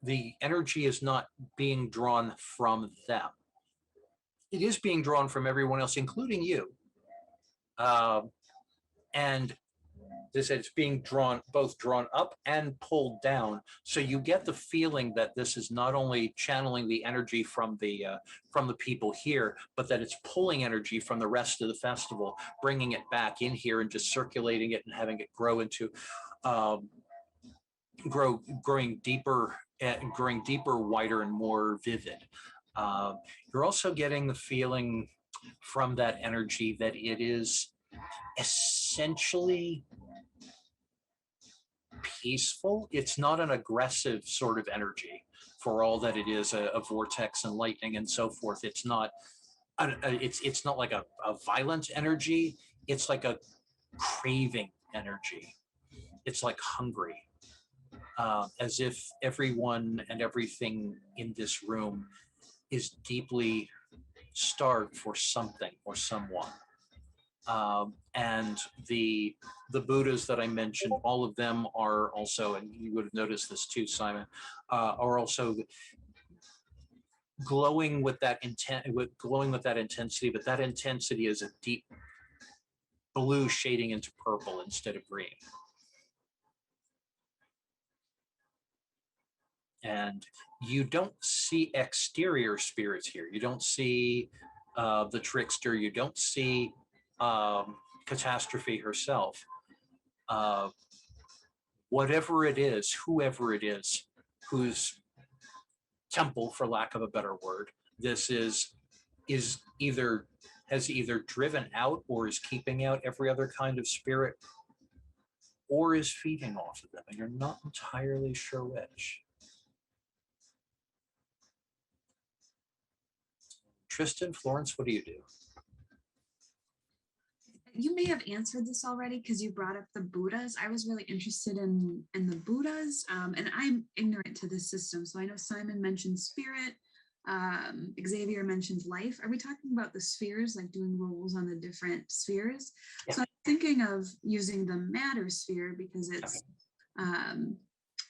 the energy is not being drawn from them. It is being drawn from everyone else, including you. And they said it's being both drawn up and pulled down. So you get the feeling that this is not only channeling the energy from the people here, but that it's pulling energy from the rest of the festival, bringing it back in here and just circulating it and having it grow into growing deeper, wider, and more vivid. You're also getting the feeling from that energy that it is essentially peaceful. It's not an aggressive sort of energy, for all that it is a vortex and lightning and so forth. It's not it's not like a violent energy. It's like a craving energy. It's like hungry, as if everyone and everything in this room is deeply starved for something or someone. And the Buddhas that I mentioned, all of them are also, and you would have noticed this too, Simon, are also glowing with that intensity, but that intensity is a deep blue shading into purple instead of green. And you don't see exterior spirits here. You don't see the trickster. You don't see Catastrophe herself. Whatever it is, whoever it is, whose temple, for lack of a better word, this is either has either driven out or is keeping out every other kind of spirit, or is feeding off of them, and you're not entirely sure which. Tristan, Florence, what do you do? You may have answered this already because you brought up the Buddhas. I was really interested in the Buddhas, and I'm ignorant to this system. So I know Simon mentioned spirit, Xavier mentioned life. Are we talking about the spheres, like doing roles on the different spheres? Yeah. So I'm thinking of using the matter sphere because it's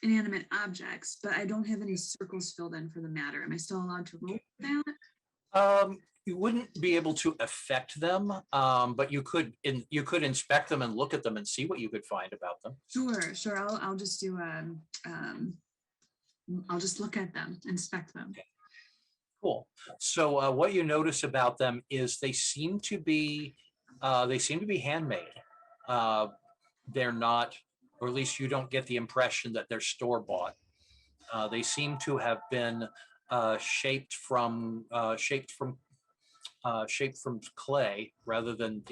inanimate objects, but I don't have any circles filled in for the matter. Am I still allowed to roll that? You wouldn't be able to affect them, but you could inspect them and look at them and see what you could find about them. Sure. I'll just do I'll just look at them, inspect them. Okay. Cool. So what you notice about them is they seem to be handmade. They're not, or at least you don't get the impression that they're store-bought. They seem to have been shaped from clay rather than,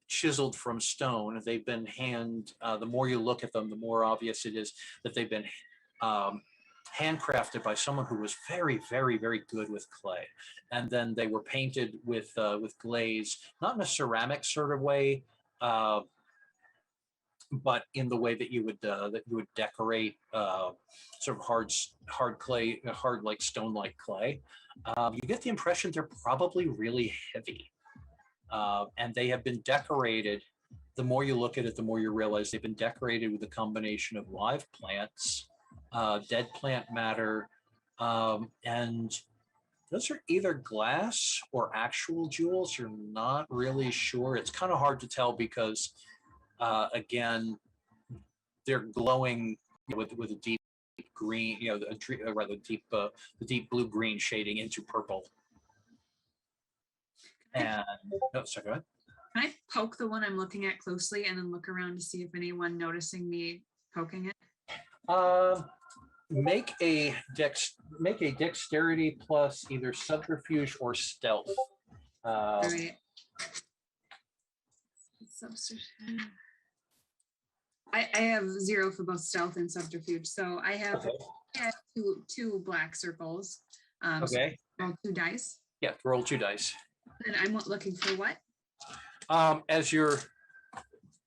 chiseled from stone. They've been the more you look at them, the more obvious it is that they've been handcrafted by someone who was very, very, very good with clay. And then they were painted with glaze, not in a ceramic sort of way, but in the way that you would decorate sort of hard clay, hard like stone-like clay. You get the impression they're probably really heavy, and they have been decorated. The more you look at it, the more you realize they've been decorated with a combination of live plants, dead plant matter, and those are either glass or actual jewels. You're not really sure. It's kind of hard to tell because, again, they're glowing with a deep green, the deep blue green shading into purple. And sorry, go ahead. Can I poke the one I'm looking at closely and then look around to see if anyone noticing me poking it? Make a dexterity plus either subterfuge or stealth. All right. I have 0 for both stealth and subterfuge, so I have, two black circles. Okay. So roll 2 dice. Yeah, roll 2 dice. And I'm looking for what? As your,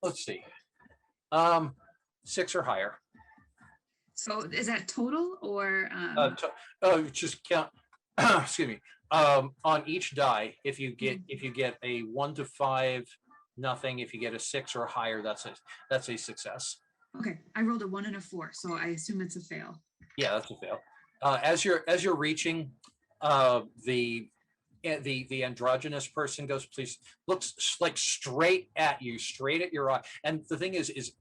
let's see, 6 or higher. So is that total or? Just count. Excuse me. On each die, if you get a 1 to 5, nothing. If you get a 6 or higher, that's a success. Okay, I rolled a 1 and a 4, so I assume it's a fail. Yeah, that's a fail. As you're reaching, the androgynous person goes, please, looks like straight at you, straight at your eye. And the thing is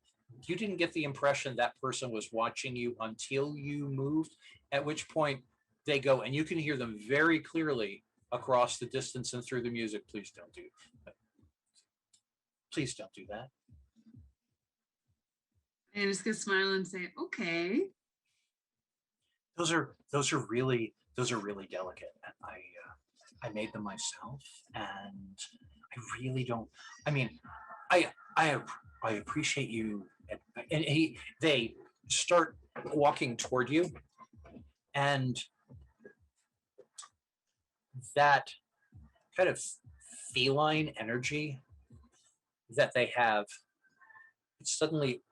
you didn't get the impression that person was watching you until you moved, at which point they go, and you can hear them very clearly across the distance and through the music. Please don't do that. Please don't do that. And I'm just gonna smile and say, okay. Those are really delicate. I made them myself, and I really don't. I mean, I appreciate you. And they start walking toward you, and that kind of feline energy that they have, it's suddenly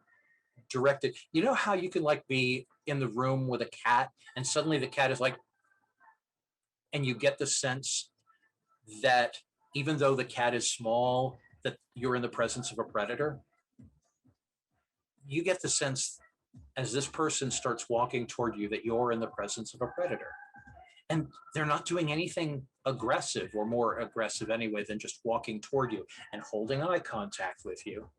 directed. You know how you can like be in the room with a cat and suddenly the cat is like, and you get the sense that even though the cat is small, that you're in the presence of a predator. You get the sense as this person starts walking toward you that you're in the presence of a predator. And they're not doing anything aggressive, or more aggressive anyway, than just walking toward you and holding eye contact with you.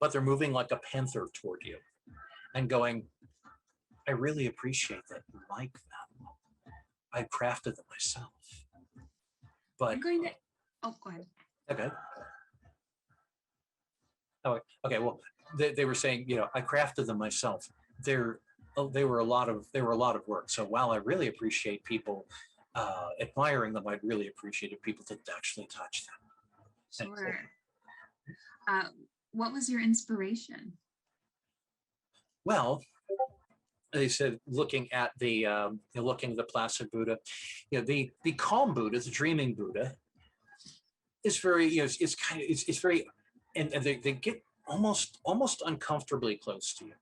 But they're moving like a panther toward you and going, I really appreciate that you like them. I crafted them myself. But I'm going to. Oh, go ahead. okay. Oh, okay. Well, they were saying, you know, I crafted them myself. They were a lot of work. So while I really appreciate people admiring them, I'd really appreciate if people didn't actually touch them. Sure. What was your inspiration? Well, they said looking at the placid Buddha, you know, the calm Buddha, the dreaming Buddha, is very, you know, it's very, and they get almost uncomfortably close to you.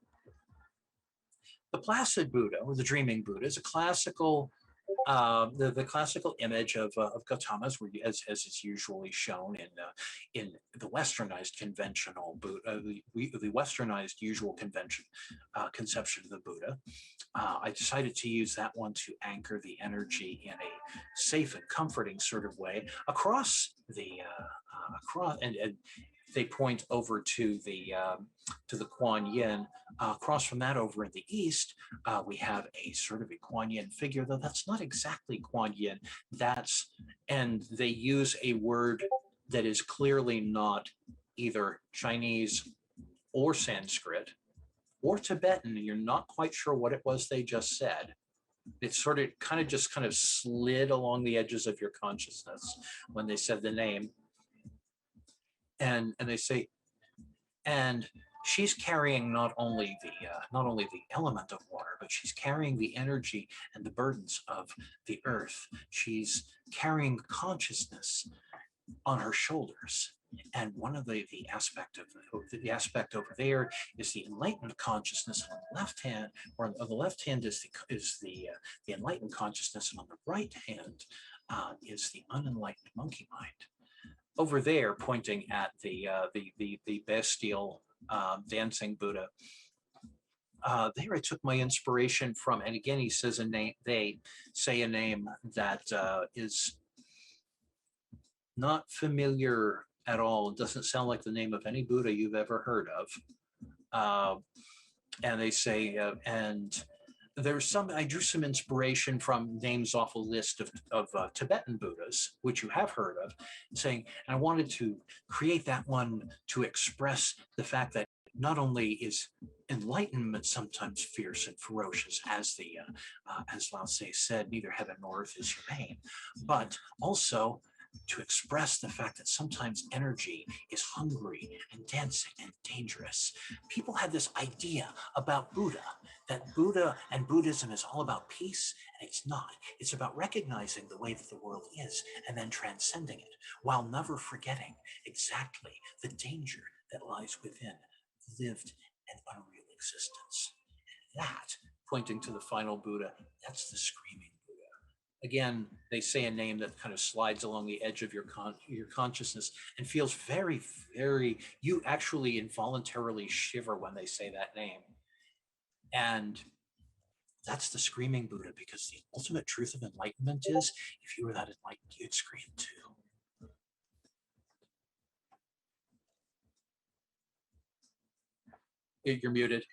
The placid Buddha, or the dreaming Buddha, is a classical, the classical image of Gautama's, where as is usually shown in the westernized conventional Buddha, the westernized usual conception of the Buddha. I decided to use that one to anchor the energy in a safe and comforting sort of way across the and they point over to the Kuan Yin. Across from that, over in the east, we have a sort of a Kuan Yin figure, though that's not exactly Kuan Yin. And they use a word that is clearly not either Chinese or Sanskrit or Tibetan. You're not quite sure what it was they just said. It sort of kind of slid along the edges of your consciousness when they said the name. And they say, and she's carrying not only the element of water, but she's carrying the energy and the burdens of the earth. She's carrying consciousness on her shoulders. And one of the aspect over there is the enlightened consciousness, and on the left hand, or on the left hand is the enlightened consciousness, and on the right hand is the unenlightened monkey mind. Over there, pointing at the bestial dancing Buddha. There I took my inspiration from, and again he says a name. They say a name that is not familiar at all. It doesn't sound like the name of any Buddha you've ever heard of. And they say, and there's I drew some inspiration from names off a list of Tibetan Buddhas, which you have heard of, saying, and I wanted to create that one to express the fact that not only is enlightenment sometimes fierce and ferocious, as Lao Tse said, neither heaven nor earth is humane, but also to express the fact that sometimes energy is hungry and dancing and dangerous. People had this idea about Buddha, that Buddha and Buddhism is all about peace, and it's not. It's about recognizing the way that the world is and then transcending it, while never forgetting exactly the danger that lies within lived and unreal existence. And that, pointing to the final Buddha, that's the screaming Buddha. Again, they say a name that kind of slides along the edge of your consciousness and feels very, very, you actually involuntarily shiver when they say that name. And that's the screaming Buddha, because the ultimate truth of enlightenment is, if you were that enlightened, you'd scream too. You're muted.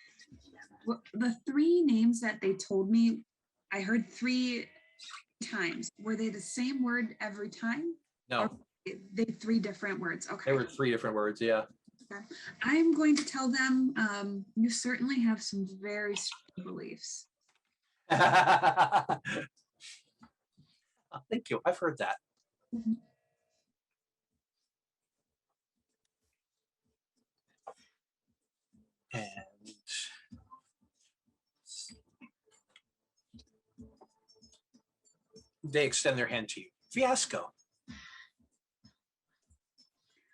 Well, the three names that they told me, I heard 3 times. Were they the same word every time? No. Or they 3 different words? Okay. There were 3 different words, yeah. Okay. I'm going to tell them, you certainly have some very strong beliefs. Thank you. I've heard that. Mm-hmm. And they extend their hand to you. Fiasco.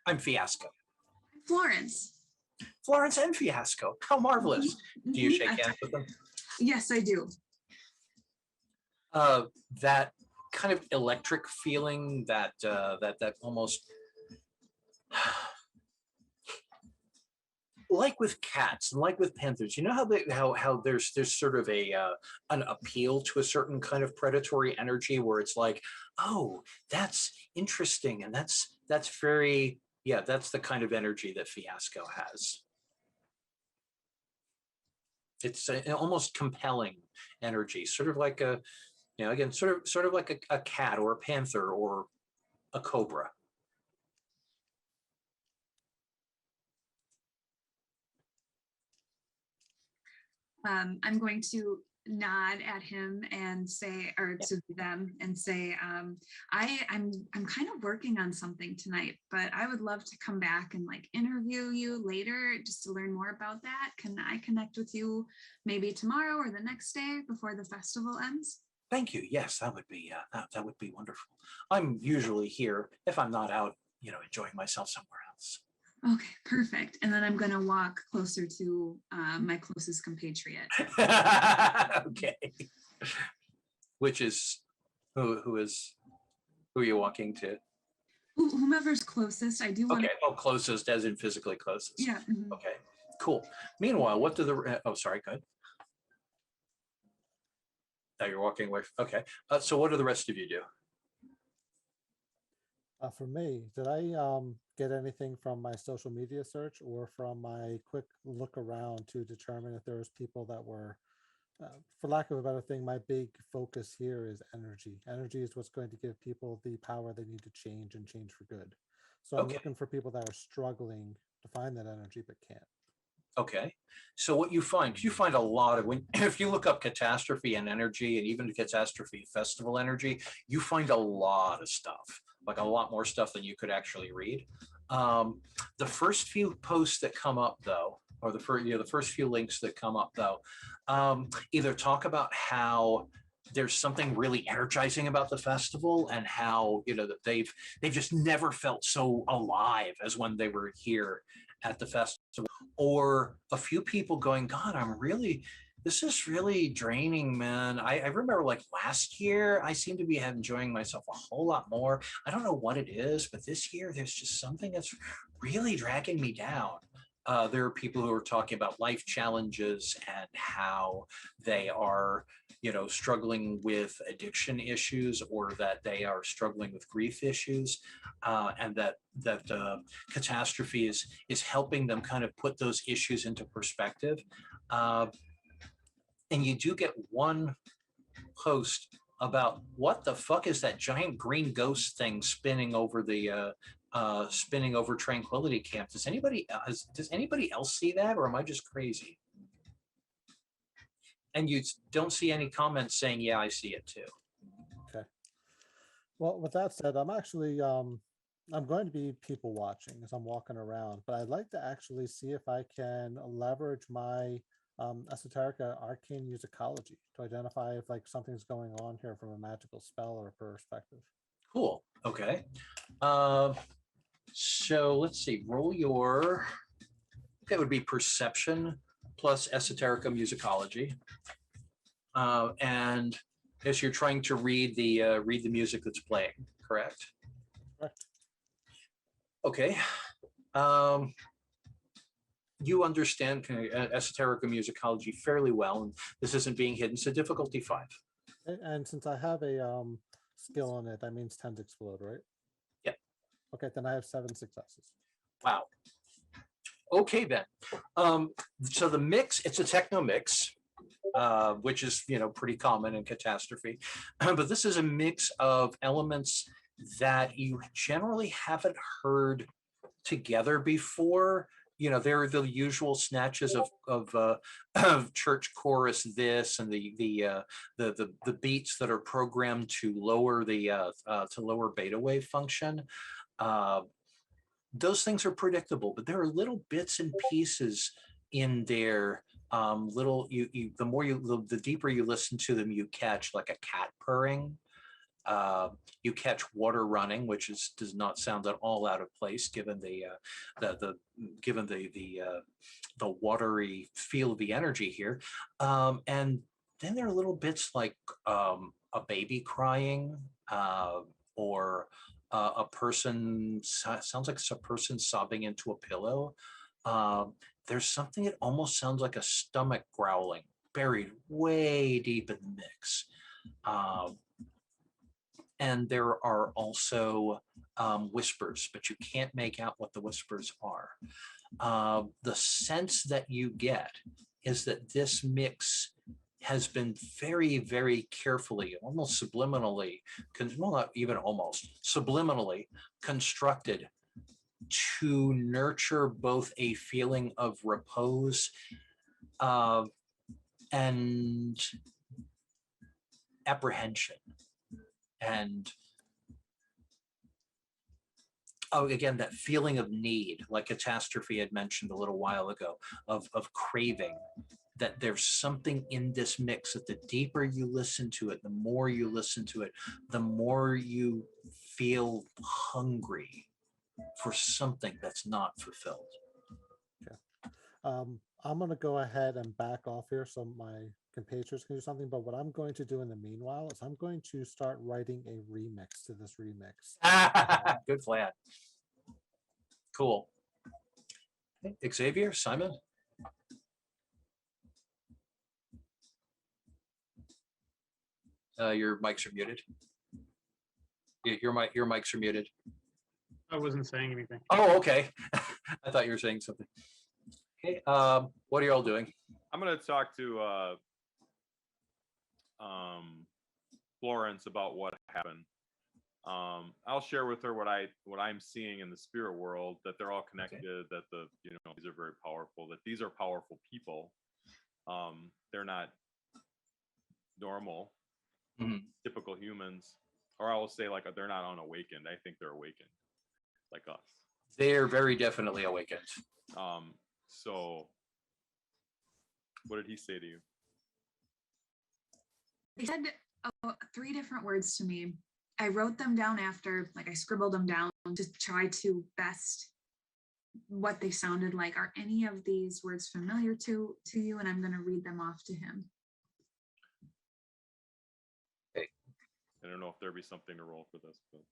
I'm Fiasco. Florence. Florence and Fiasco. How marvelous. Mm-hmm. Do you shake hands with them? Yes, I do. That kind of electric feeling, that almost like with cats and like with panthers, you know how there's sort of an appeal to a certain kind of predatory energy where it's like, oh, that's interesting, and that's very, yeah, that's the kind of energy that Fiasco has. It's an almost compelling energy, sort of like a, you know, again, sort of like a cat or a panther or a cobra. I'm going to nod at him and say, or to them and say, I'm kind of working on something tonight, but I would love to come back and like interview you later just to learn more about that. Can I connect with you maybe tomorrow or the next day before the festival ends? Thank you. Yes, that would be that would be wonderful. I'm usually here if I'm not out, enjoying myself somewhere else. Okay, perfect. And then I'm going to walk closer to my closest compatriot. Okay. Which is who are you walking to? Whomever's closest. I do want Okay. Oh, closest as in physically closest. Yeah. Mm-hmm. Okay. Cool. Meanwhile, what do the sorry, go ahead. Now you're walking away. Okay. So what do the rest of you do? For me, did I get anything from my social media search or from my quick look around to determine if there was people that were, for lack of a better thing, my big focus here is energy. Energy is what's going to give people the power they need to change and change for good. So I'm looking for people that are struggling to find that energy but can't. Okay. So what you find a lot of if you look up catastrophe and energy and even catastrophe festival energy, you find a lot of stuff, like a lot more stuff than you could actually read. The first few posts that come up though, or the first few links that come up though, either talk about how there's something really energizing about the festival and how, that they've just never felt so alive as when they were here at the festival, or a few people going, God, this is really draining, man. I remember like last year, I seem to be enjoying myself a whole lot more. I don't know what it is, but this year there's just something that's really dragging me down. There are people who are talking about life challenges and how they are, struggling with addiction issues, or that they are struggling with grief issues, and that catastrophe is helping them kind of put those issues into perspective. And you do get one post about what the fuck is that giant green ghost thing spinning over Tranquility Camp. Does anybody else see that, or am I just crazy? And you don't see any comments saying, yeah, I see it too. Okay. Well, with that said, I'm actually I'm going to be people watching as I'm walking around, but I'd like to actually see if I can leverage my esoterica arcane musicology to identify if like something's going on here from a magical spell or perspective. Cool. Okay. So let's see. Roll your. That would be perception plus esoterica musicology, and as you're trying to read the music that's playing, correct? Correct. Okay. You understand esoterica musicology fairly well, and this isn't being hidden. So difficulty 5. And since I have a skill on it, that means 10 to explode, right? Yep. Okay, then I have 7 successes. Wow. Okay then. So the mix, it's a techno mix, which is pretty common in catastrophe, but this is a mix of elements that you generally haven't heard together before. There are the usual snatches of church chorus this, and the beats that are programmed to lower lower beta wave function. Those things are predictable, but there are little bits and pieces in there. The deeper you listen to them, you catch like a cat purring. You catch water running, which does not sound at all out of place given the watery feel of the energy here. And then there are little bits like a baby crying, or a person, sounds like it's a person sobbing into a pillow. There's something that almost sounds like a stomach growling buried way deep in the mix. And there are also whispers, but you can't make out what the whispers are. The sense that you get is that this mix has been very, very carefully, almost subliminally, well, not even almost, subliminally constructed to nurture both a feeling of repose and apprehension. And again, that feeling of need, like Catastrophe had mentioned a little while ago, of craving, that there's something in this mix that the deeper you listen to it, the more you listen to it, the more you feel hungry for something that's not fulfilled. Okay. I'm going to go ahead and back off here so my compatriots can do something. But what I'm going to do in the meanwhile is I'm going to start writing a remix to this remix. Good plan. Cool. Xavier, Simon? Your mics are muted. Your mics are muted. I wasn't saying anything. Oh, okay. I thought you were saying something. Okay. What are y'all doing? I'm gonna talk to Florence about what happened. I'll share with her what I'm seeing in the spirit world, that they're all connected, okay. That these are very powerful, that these are powerful people. They're not normal, typical humans, or I will say like they're not unawakened. I think they're awakened, like us. They're very definitely awakened. So what did he say to you? He said 3 different words to me. I wrote them down after, like I scribbled them down to try to best what they sounded like. Are any of these words familiar to you? And I'm going to read them off to him. Okay. I don't know if there'd be something to roll for this, but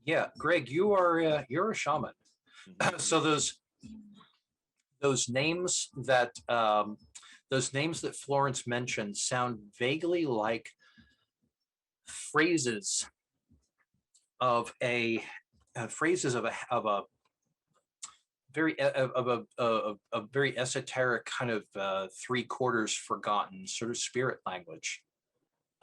yeah, Greg, you're a shaman. Mm-hmm. So those names that Florence mentioned sound vaguely like phrases of a very esoteric kind of 3/4 forgotten sort of spirit language.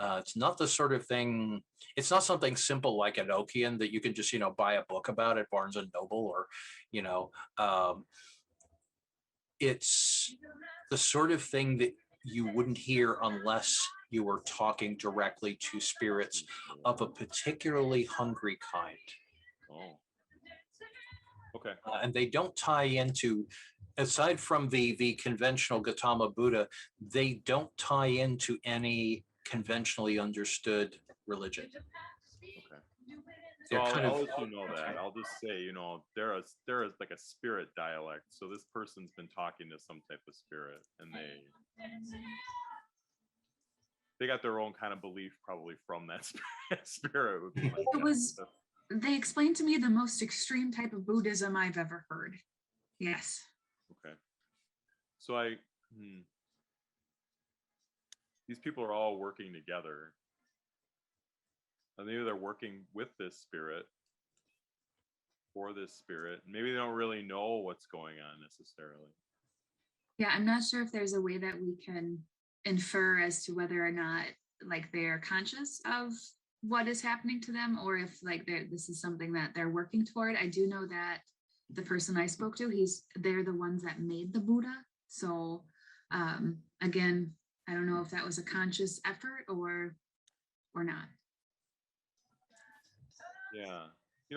It's not the sort of thing. It's not something simple like Enochian that you can just buy a book about at Barnes and Noble, or it's the sort of thing that you wouldn't hear unless you were talking directly to spirits of a particularly hungry kind. Oh. Okay. And they don't tie into, aside from the conventional Gautama Buddha, they don't tie into any conventionally understood religion. Okay. So I'll let you know that. I'll just say, there is like a spirit dialect. So this person's been talking to some type of spirit, and they got their own kind of belief probably from that spirit. Would be they explained to me the most extreme type of Buddhism I've ever heard. Yes. Okay. So these people are all working together. And maybe they're working with this spirit, for this spirit. Maybe they don't really know what's going on necessarily. Yeah, I'm not sure if there's a way that we can infer as to whether or not like they're conscious of what is happening to them, or if like this is something that they're working toward. I do know that the person I spoke to, they're the ones that made the Buddha. So again, I don't know if that was a conscious effort or not. Yeah.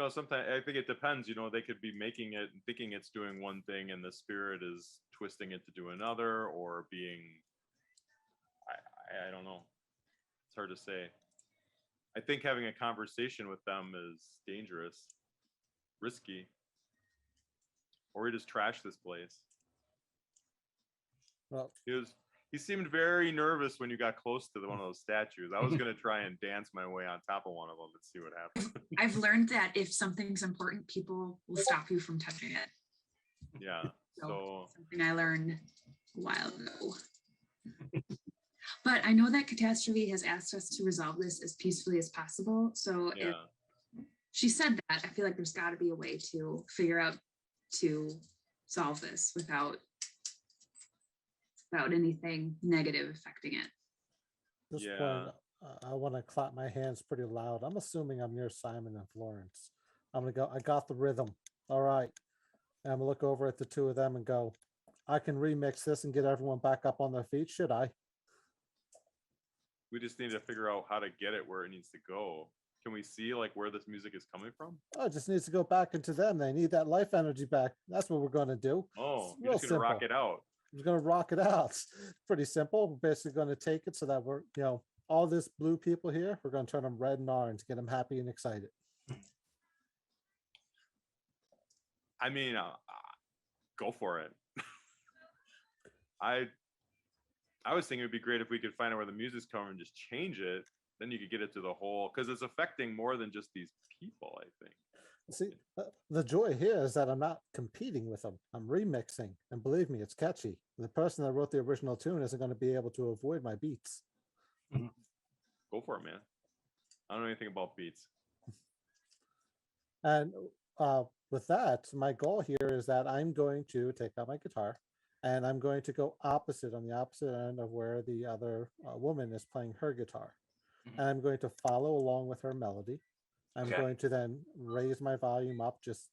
Sometimes I think it depends, they could be making it and thinking it's doing one thing and the spirit is twisting it to do another, or being, I don't know. It's hard to say. I think having a conversation with them is dangerous, risky, or we just trash this place. Well, he seemed very nervous when you got close to one of those statues. I was going to try and dance my way on top of one of them and see what happens. I've learned that if something's important, people will stop you from touching it. Yeah. So something I learned a while ago. But I know that Catastrophe has asked us to resolve this as peacefully as possible. So if she said that, I feel like there's got to be a way to figure out to solve this without anything negative affecting it. this Yeah. point, I want to clap my hands pretty loud. I'm assuming I'm near Simon and Florence. I'm gonna go. I got the rhythm. All right. And I'm gonna look over at the two of them and go, I can remix this and get everyone back up on their feet. Should I? We just need to figure out how to get it where it needs to go. Can we see like where this music is coming from? Oh, it just needs to go back into them. They need that life energy back. That's what we're going to do. Oh, It's you're just gonna rock simple. it out. We're going to rock it out. It's pretty simple. We're basically going to take it so that we're, all this blue people here, we're going to turn them red and orange, get them happy and excited. I mean, go for it. I was thinking it'd be great if we could find out where the music's coming and just change it. Then you could get it to the whole, because it's affecting more than just these people, I think. See, the joy here is that I'm not competing with them. I'm remixing. And believe me, it's catchy. The person that wrote the original tune isn't going to be able to avoid my beats. Go for it, man. I don't know anything about beats. And with that, my goal here is that I'm going to take out my guitar and I'm going to go opposite on the opposite end of where the other woman is playing her guitar. And I'm going to follow along with her melody. I'm going to then raise my volume up just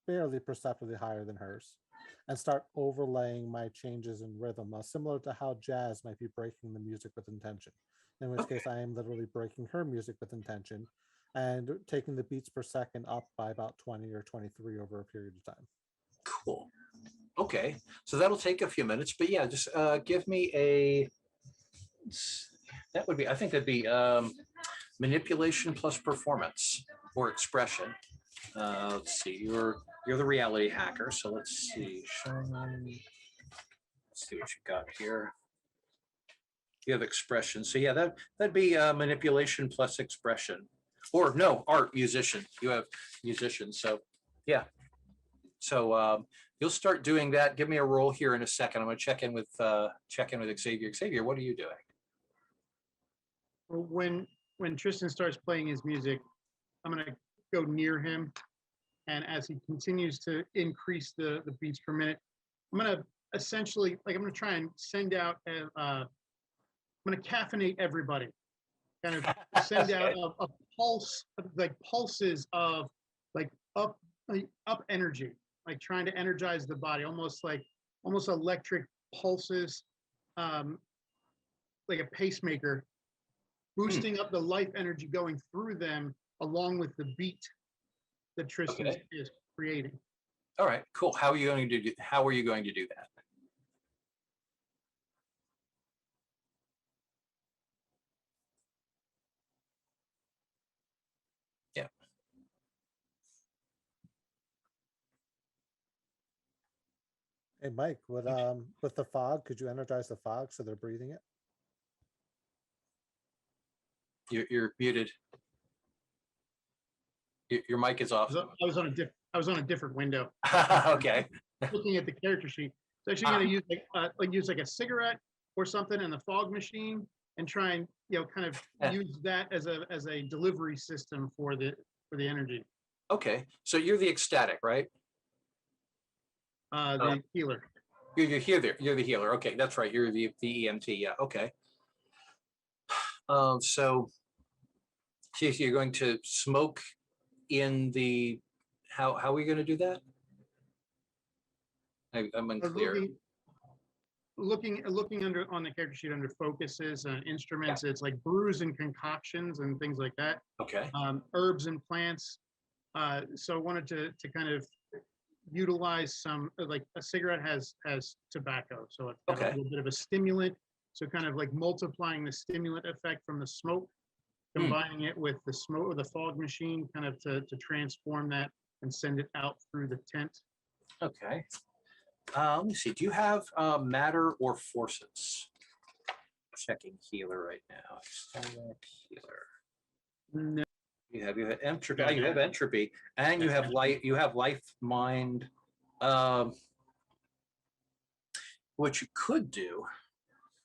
barely perceptibly higher than hers and start overlaying my changes in rhythm, similar to how jazz might be breaking the music with intention. In which case I am literally breaking her music with intention and taking the beats per second up by about 20 or 23 over a period of time. Cool. Okay, so that'll take a few minutes, but yeah, just give me a, that would be, I think that'd be manipulation plus performance or expression. Let's see, you're the reality hacker, so let's see. Let's see what you got here. You have expression, so yeah, that'd be manipulation plus expression, or no, art, musician. You have musician, so yeah. So you'll start doing that. Give me a roll here in a second. I'm going to check in with Xavier. Xavier, what are you doing? When Tristan starts playing his music, I'm going to go near him, and as he continues to increase the beats per minute, I'm going to essentially, I'm going to try and send out I'm going to caffeinate everybody, kind of send out a pulse, like pulses of up energy, like trying to energize the body, almost electric pulses, like a pacemaker, boosting up the life energy going through them along with the beat that Tristan is creating. All right, cool. How are you going to do that? Yeah. Hey Mike, with the fog, could you energize the fog so they're breathing it? You're muted. Your mic is off. I was on a different window. Okay. Looking at the character sheet. So actually going to use like a cigarette or something in the fog machine and try and kind of use that as a delivery system for the energy. Okay. So you're the ecstatic, right? The healer. You're healer. You're the healer. Okay, that's right. You're the EMT. Yeah. Okay. So you're going to smoke in the. How are we going to do that? I'm unclear. Looking under on the character sheet under focuses and instruments, it's like brews and concoctions and things like that. Okay. Herbs and plants. So I wanted to kind of utilize some, like a cigarette has tobacco, so it's got a little bit of a stimulant. So kind of like multiplying the stimulant effect from the smoke, combining it with the smoke or the fog machine, kind of to transform that and send it out through the tent. Okay. Let me see. Do you have matter or forces? Checking healer right now. Healer. No. You have entropy. You have entropy, and you have life. You have life mind. What you could do,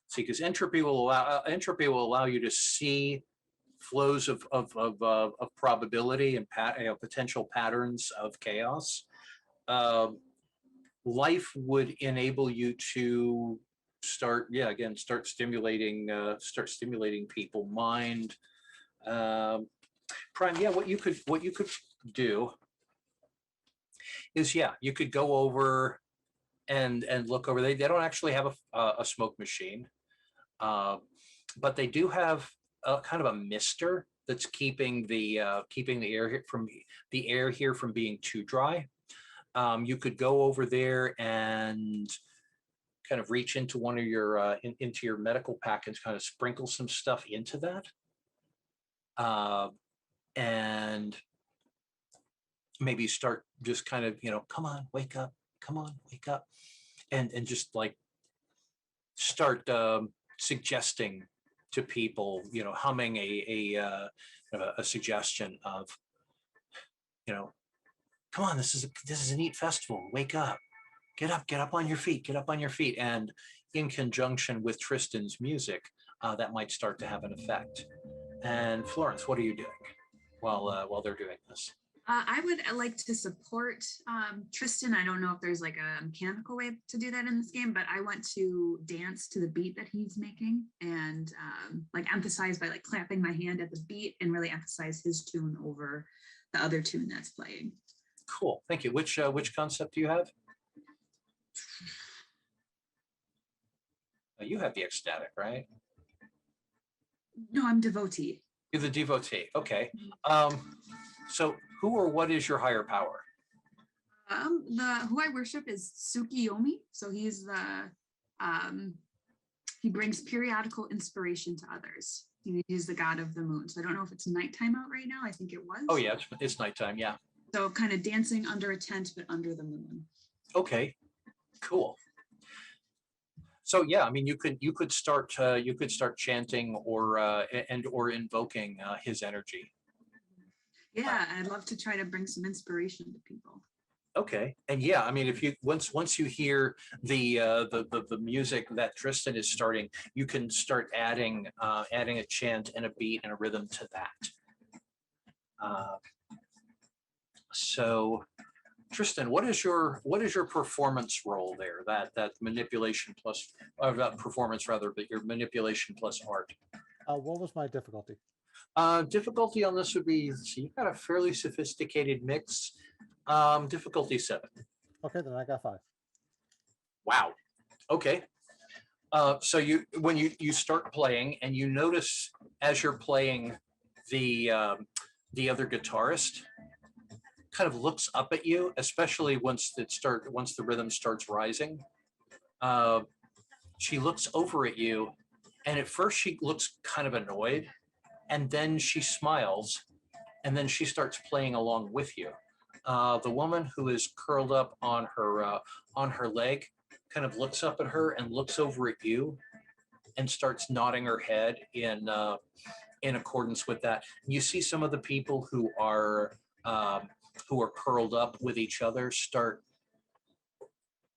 see, because entropy will allow you to see flows of probability and potential patterns of chaos. Life would enable you to start, yeah, again, start stimulating people, mind. Prime, yeah, what you could do is, yeah, you could go over and look over. They don't actually have a smoke machine, but they do have a kind of a mister that's keeping the air here from being too dry. You could go over there and kind of reach into one of your into your medical pack and kind of sprinkle some stuff into that, and maybe start just kind of, come on, wake up, come on, wake up, and just like start suggesting to people, humming a suggestion of, come on, this is a neat festival, wake up, get up on your feet, get up on your feet. And in conjunction with Tristan's music, that might start to have an effect. And Florence, what are you doing while they're doing this? I would like to support Tristan. I don't know if there's like a mechanical way to do that in this game, but I want to dance to the beat that he's making and like emphasize by like clapping my hand at the beat and really emphasize his tune over the other tune that's playing. Cool, thank you. Which concept do you have? You have the ecstatic, right? No, I'm devotee. You're the devotee. Okay. So who or what is your higher power? Who I worship is Tsukiyomi. So he's he brings periodical inspiration to others. He's the god of the moon. So I don't know if it's nighttime out right now. I think it was. Oh yeah, it's nighttime. Yeah. So kind of dancing under a tent, but under the moon. Okay, cool. So yeah, I mean, you could start chanting or invoking his energy. Yeah, I'd love to try to bring some inspiration to people. Okay, and yeah, I mean, if you once you hear the music that Tristan is starting, you can start adding a chant and a beat and a rhythm to that. So, Tristan, what is your performance role there? That manipulation plus, or that performance rather, but your manipulation plus art. What was my difficulty? Difficulty on this would be, so you've got a fairly sophisticated mix. Difficulty 7. Okay, then I got 5. Wow. Okay. So when you start playing and you notice as you're playing, the other guitarist kind of looks up at you, especially once the rhythm starts rising. She looks over at you, and at first she looks kind of annoyed, and then she smiles, and then she starts playing along with you. The woman who is curled up on her leg kind of looks up at her and looks over at you and starts nodding her head in accordance with that. You see some of the people who are curled up with each other start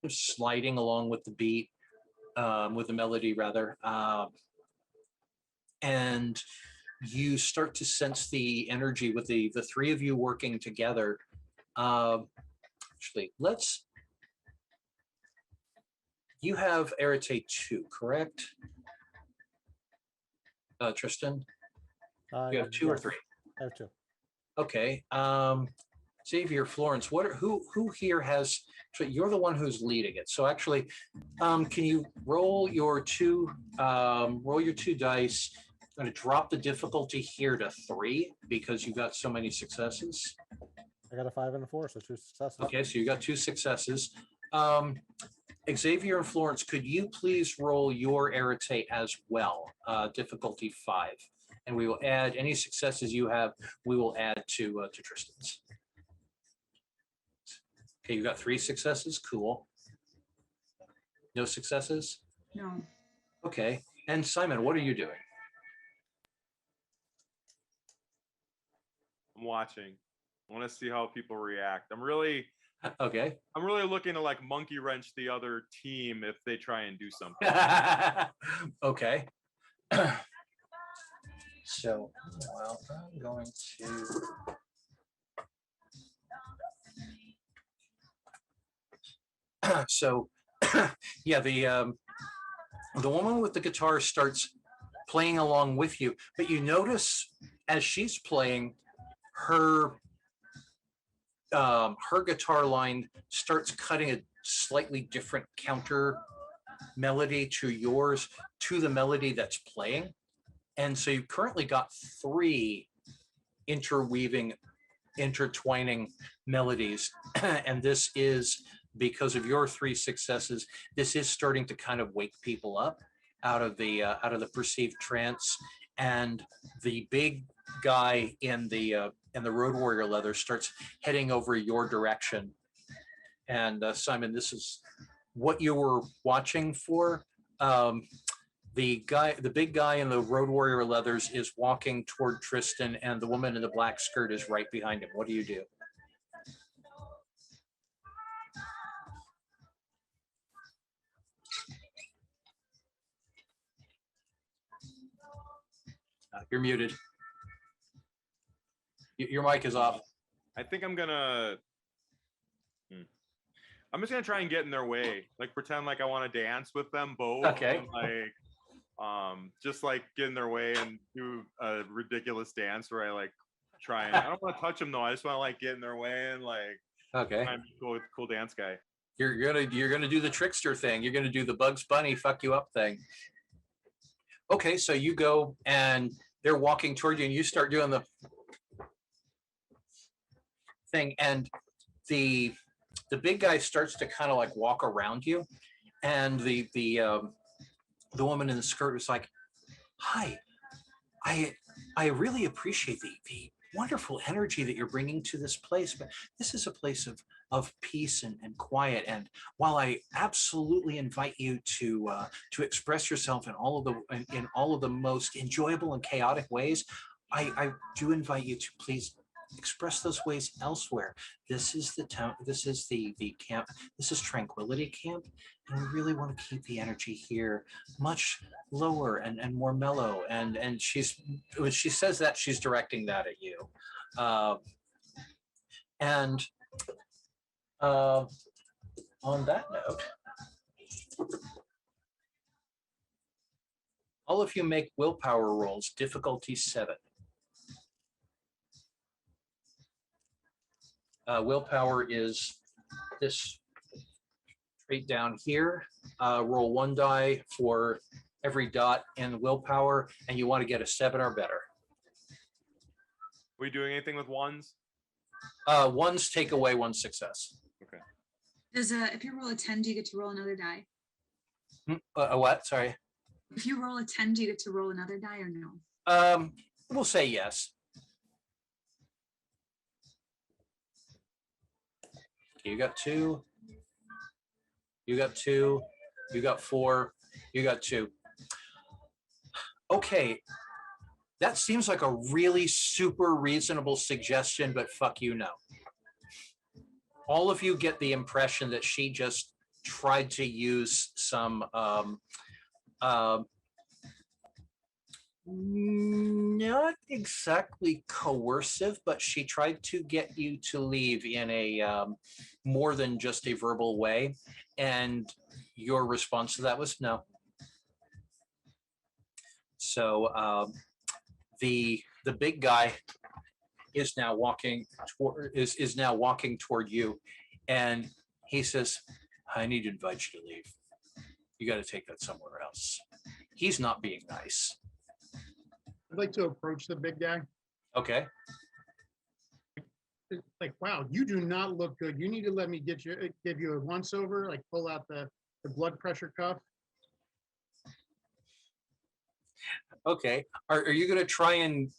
sliding along with the beat, with the melody rather, and you start to sense the energy with the three of you working together. Actually, you have Arete 2, correct? Tristan? You have 2 or 3? I have 2. Okay. Xavier, Florence, who here has, so you're the one who's leading it. So actually, can you roll your 2 dice? I'm going to drop the difficulty here to 3 because you got so many successes. I got a 5 and a 4, so 2 successes. Okay, so you got 2 successes. Xavier and Florence, could you please roll your Arete as well? Difficulty 5. And we will add any successes you have, we will add to Tristan's. Okay, you got 3 successes, cool. No successes? No. Okay, and Simon, what are you doing? I'm watching. I want to see how people react. I'm really looking to like monkey wrench the other team if they try and do something. Okay. So, well, I'm going to. So, yeah, The woman with the guitar starts playing along with you, but you notice as she's playing, her her guitar line starts cutting a slightly different counter melody to yours, to the melody that's playing. And so you've currently got 3 intertwining melodies. And this is because of your 3 successes. This is starting to kind of wake people up out of the perceived trance. And the big guy in the Road Warrior leather starts heading over your direction. And Simon, this is what you were watching for. The big guy in the Road Warrior leathers is walking toward Tristan, and the woman in the black skirt is right behind him. What do you do? You're muted. Your mic is off. I think I'm gonna. I'm just gonna try and get in their way, like pretend like I want to dance with them both. Okay. And, like, just like get in their way and do a ridiculous dance where I like try and I don't want to touch them though. I just want to like get in their way and like. Okay. I'm a cool dance guy. You're gonna do the trickster thing. You're gonna do the Bugs Bunny fuck you up thing. Okay, so you go and they're walking toward you, and you start doing the thing, and the big guy starts to kind of like walk around you, and the woman in the skirt is like, "Hi, I really appreciate the wonderful energy that you're bringing to this place, but this is a place of peace and quiet. And while I absolutely invite you to express yourself in all of the most enjoyable and chaotic ways, I do invite you to please express those ways elsewhere. This is the town. This is the camp. This is Tranquility Camp, and we really want to keep the energy here much lower and more mellow." And when she says that, she's directing that at you. On that note, all of you make willpower rolls, difficulty 7. Willpower is this trait down here. Roll 1 die for every dot in willpower, and you want to get a 7 or better. Are we doing anything with ones? Ones take away 1 success. Okay. If you roll a 10, do you get to roll another die? What? Sorry. If you roll a 10, do you get to roll another die or no? We'll say yes. Okay, you got 2. You got 2. You got 4. You got 2. Okay. That seems like a really super reasonable suggestion, but fuck you, no. All of you get the impression that she just tried to use some not exactly coercive, but she tried to get you to leave in a more than just a verbal way, and your response to that was no. So the big guy is now walking toward you, and he says, "I need to invite you to leave. You got to take that somewhere else." He's not being nice. I'd like to approach the big guy. Okay. It's like, wow, you do not look good. You need to let me give you a once over, like pull out the blood pressure cuff. Okay. Are you going to try and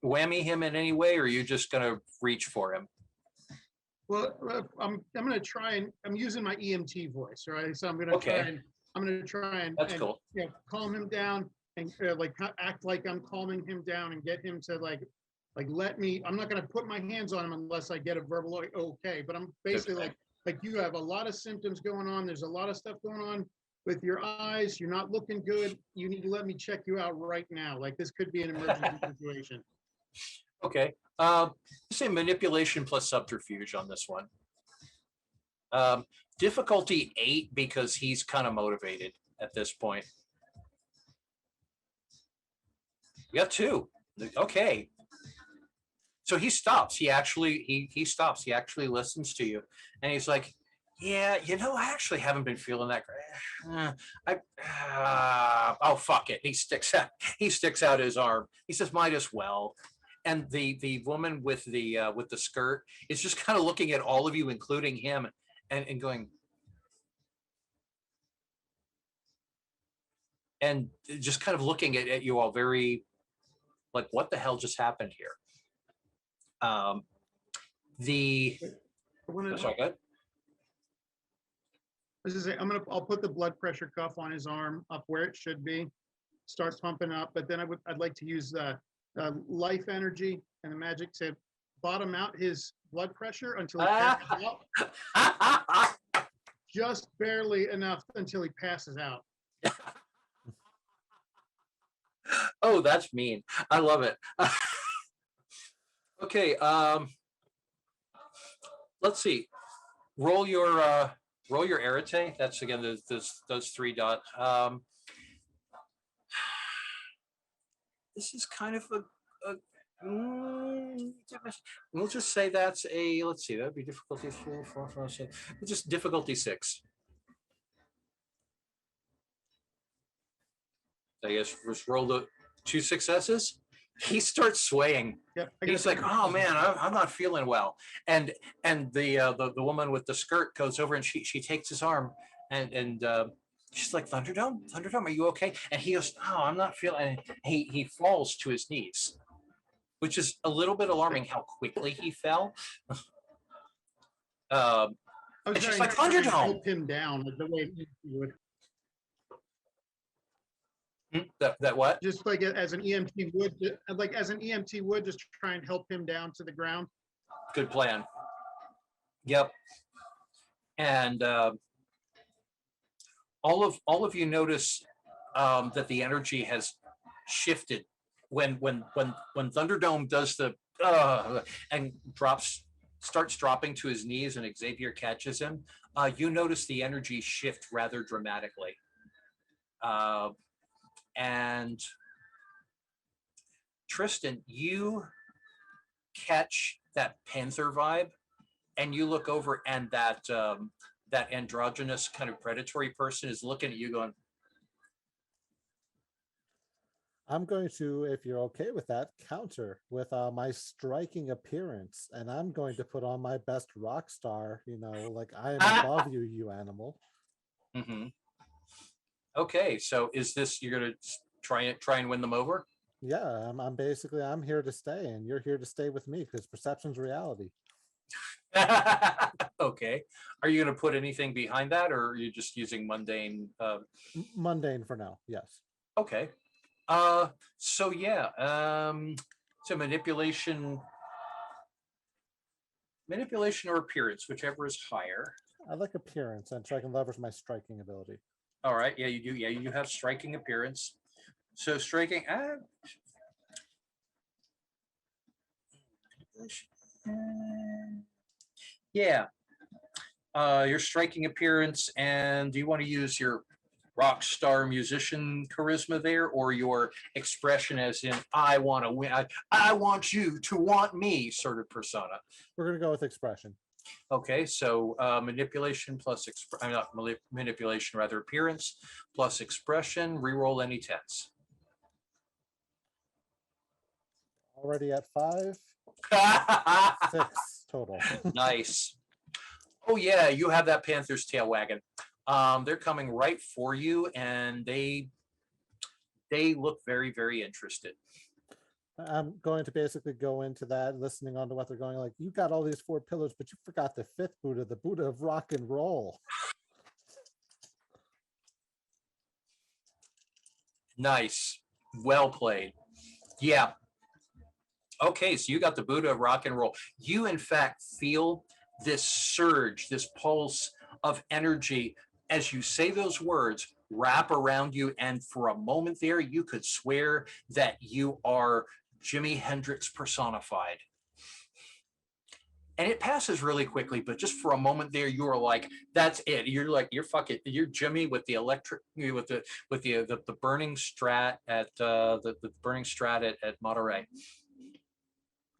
whammy him in any way, or are you just going to reach for him? Well, I'm going to try and I'm using my EMT voice, right? So I'm going to try and That's cool. You know, calm him down and like act like I'm calming him down and get him to like let me. I'm not going to put my hands on him unless I get a verbal okay. But I'm basically like you have a lot of symptoms going on. There's a lot of stuff going on with your eyes. You're not looking good. You need to let me check you out right now. Like this could be an emergency situation. Okay. Say manipulation plus subterfuge on this one. Difficulty 8 because he's kind of motivated. at this point. You got 2. Okay. So he stops. He stops. He actually listens to you, and he's like, "Yeah, I actually haven't been feeling that great. Oh fuck it." He sticks out his arm. He says, "Might as well." And the woman with the skirt is just kind of looking at all of you, including him, and going, and just kind of looking at you all very like, what the hell just happened here? Sorry, good. I'll put the blood pressure cuff on his arm up where it should be, start pumping up, but then I'd like to use the life energy and the magic to bottom out his blood pressure until he passes out. Just barely enough until he passes out. Oh, that's mean. I love it. Okay, let's see. Roll your arete. That's again those 3 dots. This is kind of we'll just say that's a, let's see, that'd be difficulty 4, 4, 5, 6. Just difficulty 6. I guess just roll the 2 successes. He starts swaying. Yep, He's like, "Oh man, I'm not feeling well." And the woman with the skirt goes over and she takes his arm and she's like, Thunderdome, are you okay?" And he goes, "Oh, I'm not feeling." And he falls to his knees, which is a little bit alarming how quickly he fell. I was she's trying like, to "Thunderdome, help him down like the way he would. That what?" Just like as an EMT would, just try and help him down to the ground. Good plan. Yep. And all of you notice that the energy has shifted when Thunderdome does the and starts dropping to his knees, and Xavier catches him. You notice the energy shift rather dramatically. And Tristan, you catch that panther vibe, and you look over, and that androgynous kind of predatory person is looking at you going, I'm going to, if you're okay with that, counter with my striking appearance, and I'm going to put on my best rock star, like I am above you, you animal. Mm-hmm. Okay, so is this, you're gonna try and win them over? Yeah, I'm basically, I'm here to stay, and you're here to stay with me because perception's reality. Okay, are you gonna put anything behind that, or are you just using mundane? Mundane for now, yes. Okay, so yeah, so manipulation or appearance, whichever is higher. I like appearance, and so I can leverage my striking ability. All right, yeah, you do. Yeah, you have striking appearance. So striking. Yeah. Your striking appearance, and do you want to use your rock star musician charisma there, or your expression as in I want to win, I want you to want me sort of persona? We're gonna go with expression. Okay, so manipulation plus not manipulation, rather appearance plus expression. Reroll any 10s. Already at 5. 6 total. Nice. Oh yeah, you have that panther's tail wagging. They're coming right for you, and they look very, very interested. I'm going to basically go into that, listening on to what they're going, like, you got all these 4 pillars, but you forgot the 5th Buddha, the Buddha of rock and roll. Nice. Well played. Yeah. Okay, so you got the Buddha of rock and roll. You, in fact, feel this surge, this pulse of energy as you say those words wrap around you, and for a moment there, you could swear that you are Jimi Hendrix personified. and it passes really quickly, but just for a moment there, you are like, that's it. You're like, you're Jimmy with the electric, with the burning strat at the burning strat at Monterey.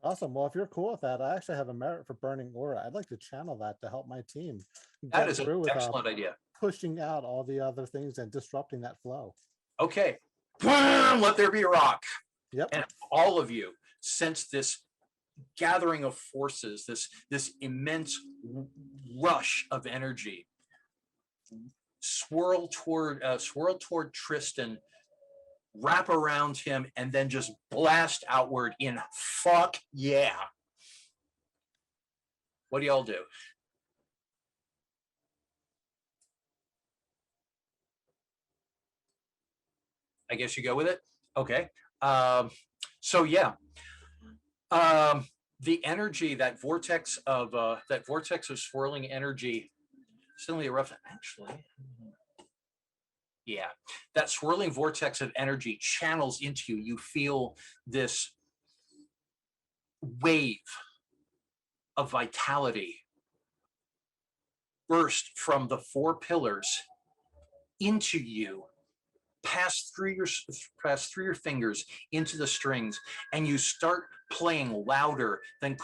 Awesome. Well, if you're cool with that, I actually have a merit for burning aura. I'd like to channel that to help my team That get is an through with excellent idea. pushing out all the other things and disrupting that flow. Okay, let there be a rock. Yep. And all of you sense this gathering of forces, this immense rush of energy swirl toward Tristan, wrap around him, and then just blast outward in fuck yeah. What do y'all do? I guess you go with it. Okay. So yeah. The energy, that vortex of swirling energy, suddenly erupts. Actually, yeah, that swirling vortex of energy channels into you. You feel this wave of vitality burst from the four pillars into you, pass through your fingers into the strings, and you start playing louder than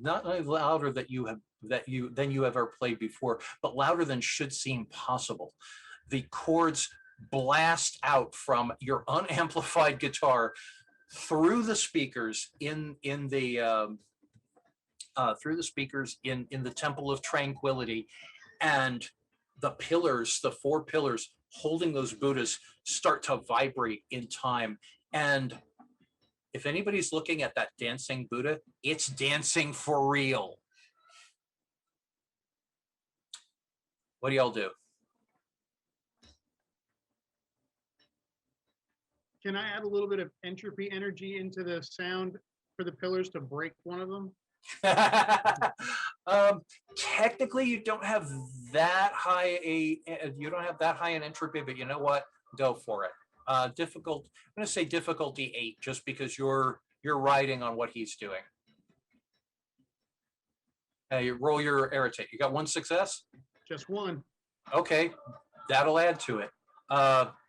not only louder than you have ever played before, but louder than should seem possible. The chords blast out from your unamplified guitar through the speakers in the Temple of Tranquility, and the four pillars holding those Buddhas start to vibrate in time. And if anybody's looking at that dancing Buddha, it's dancing for real. What do y'all do? Can I add a little bit of entropy energy into the sound for the pillars to break one of them? Technically, you don't have that high an entropy, but you know what? Go for it. I'm going to say difficulty 8, just because you're riding on what he's doing. You roll your irritate. You got one success? Just one. Okay, that'll add to it.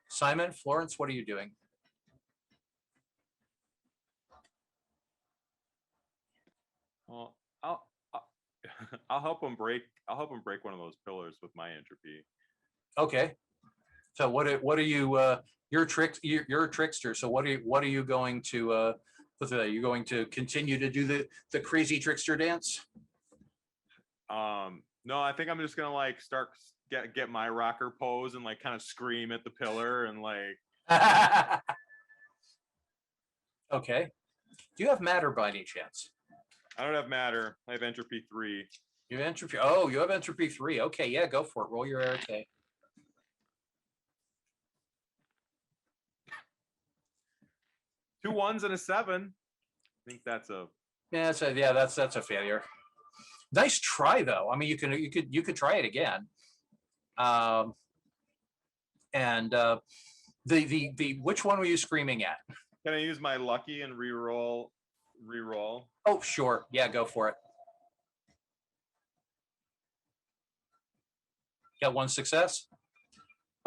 Simon, Florence, what are you doing? Well, I'll help him break. I'll help him break one of those pillars with my entropy. Okay. So what are you? You're a trickster. So what are you going to? Are you going to continue to do the crazy trickster dance? No, I think I'm just gonna like start get my rocker pose and like kind of scream at the pillar and like. Okay. Do you have matter by any chance? I don't have matter. I have entropy 3. You have entropy. Oh, you have entropy 3. Okay, yeah, go for it. Roll your irritate. Two 1s and a 7. I think that's a. Yeah, that's a failure. Nice try though. I mean, you could try it again. And the which one were you screaming at? Can I use my lucky and re-roll? Oh, sure. Yeah, go for it. Got one success.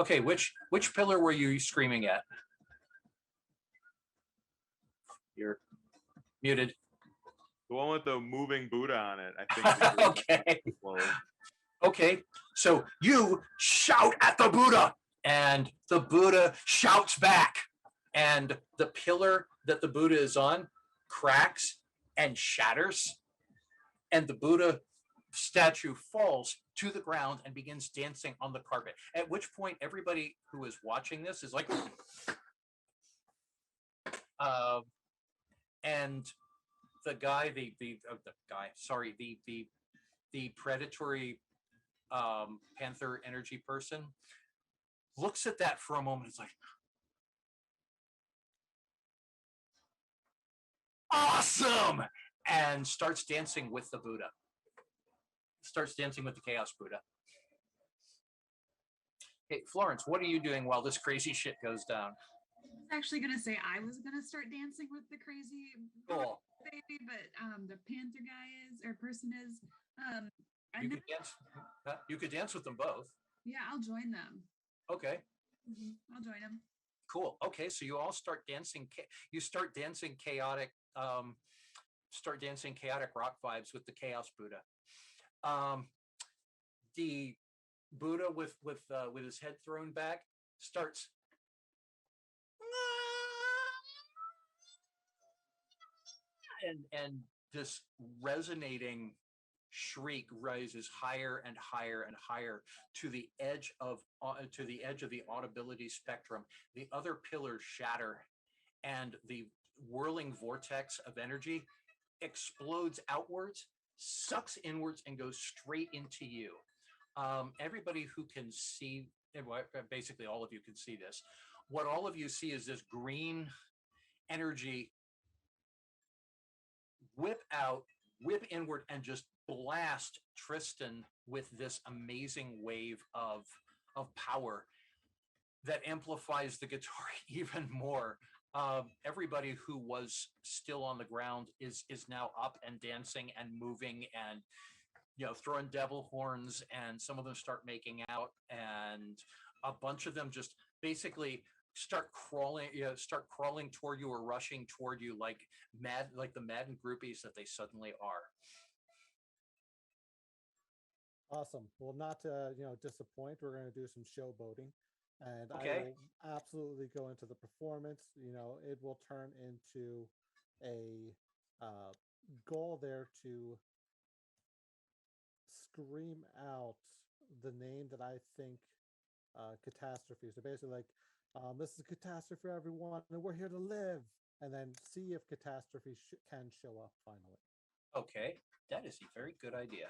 Okay, which pillar were you screaming at? You're muted. The one with the moving Buddha on it, I think. Okay. Okay, so you shout at the Buddha, and the Buddha shouts back, and the pillar that the Buddha is on cracks and shatters, and the Buddha statue falls to the ground and begins dancing on the carpet. At which point, everybody who is watching this is like, and the guy, the predatory panther energy person looks at that for a moment. It's like, awesome, and starts dancing with the Buddha. Starts dancing with the Chaos Buddha. Hey, Florence, what are you doing while this crazy shit goes down? I was actually gonna say I was gonna start dancing with the crazy. Cool. baby, but the panther guy is or person is. I You never, could dance. You could dance with them both. yeah, I'll join them. Okay. I'll join them. Cool. Okay, so you all start dancing. You start dancing chaotic. Start dancing chaotic rock vibes with the Chaos Buddha. The Buddha with his head thrown back starts and this resonating shriek rises higher and higher and higher to the edge of the audibility spectrum. The other pillars shatter, and the whirling vortex of energy explodes outwards, sucks inwards, and goes straight into you. Everybody who can see, basically all of you can see this. What all of you see is this green energy whip inward, and just blast Tristan with this amazing wave of power that amplifies the guitar even more. Everybody who was still on the ground is now up and dancing and moving and throwing devil horns, and some of them start making out, and a bunch of them just basically start crawling toward you or rushing toward you like the maddened groupies that they suddenly are. Awesome. Well, not to disappoint, we're going to do some showboating, and Okay. I will absolutely go into the performance. It will turn into a goal there to scream out the name that I think catastrophe. So basically, like, this is a catastrophe, everyone, and we're here to live. And then see if catastrophe can show up finally. Okay, that is a very good idea.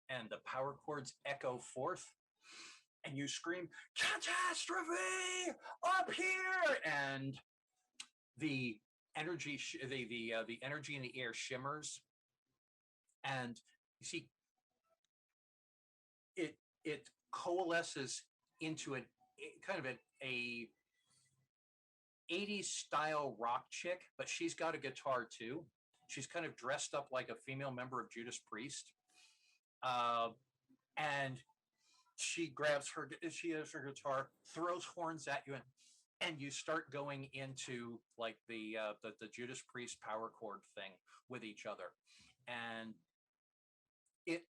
And the power chords echo forth, and you scream, "Catastrophe up here!" And the energy, the energy in the air shimmers, and you see it coalesces into a 80s style rock chick, but she's got a guitar too. She's kind of dressed up like a female member of Judas Priest. And she has her guitar, throws horns at you, and you start going into like the Judas Priest power chord thing with each other, and it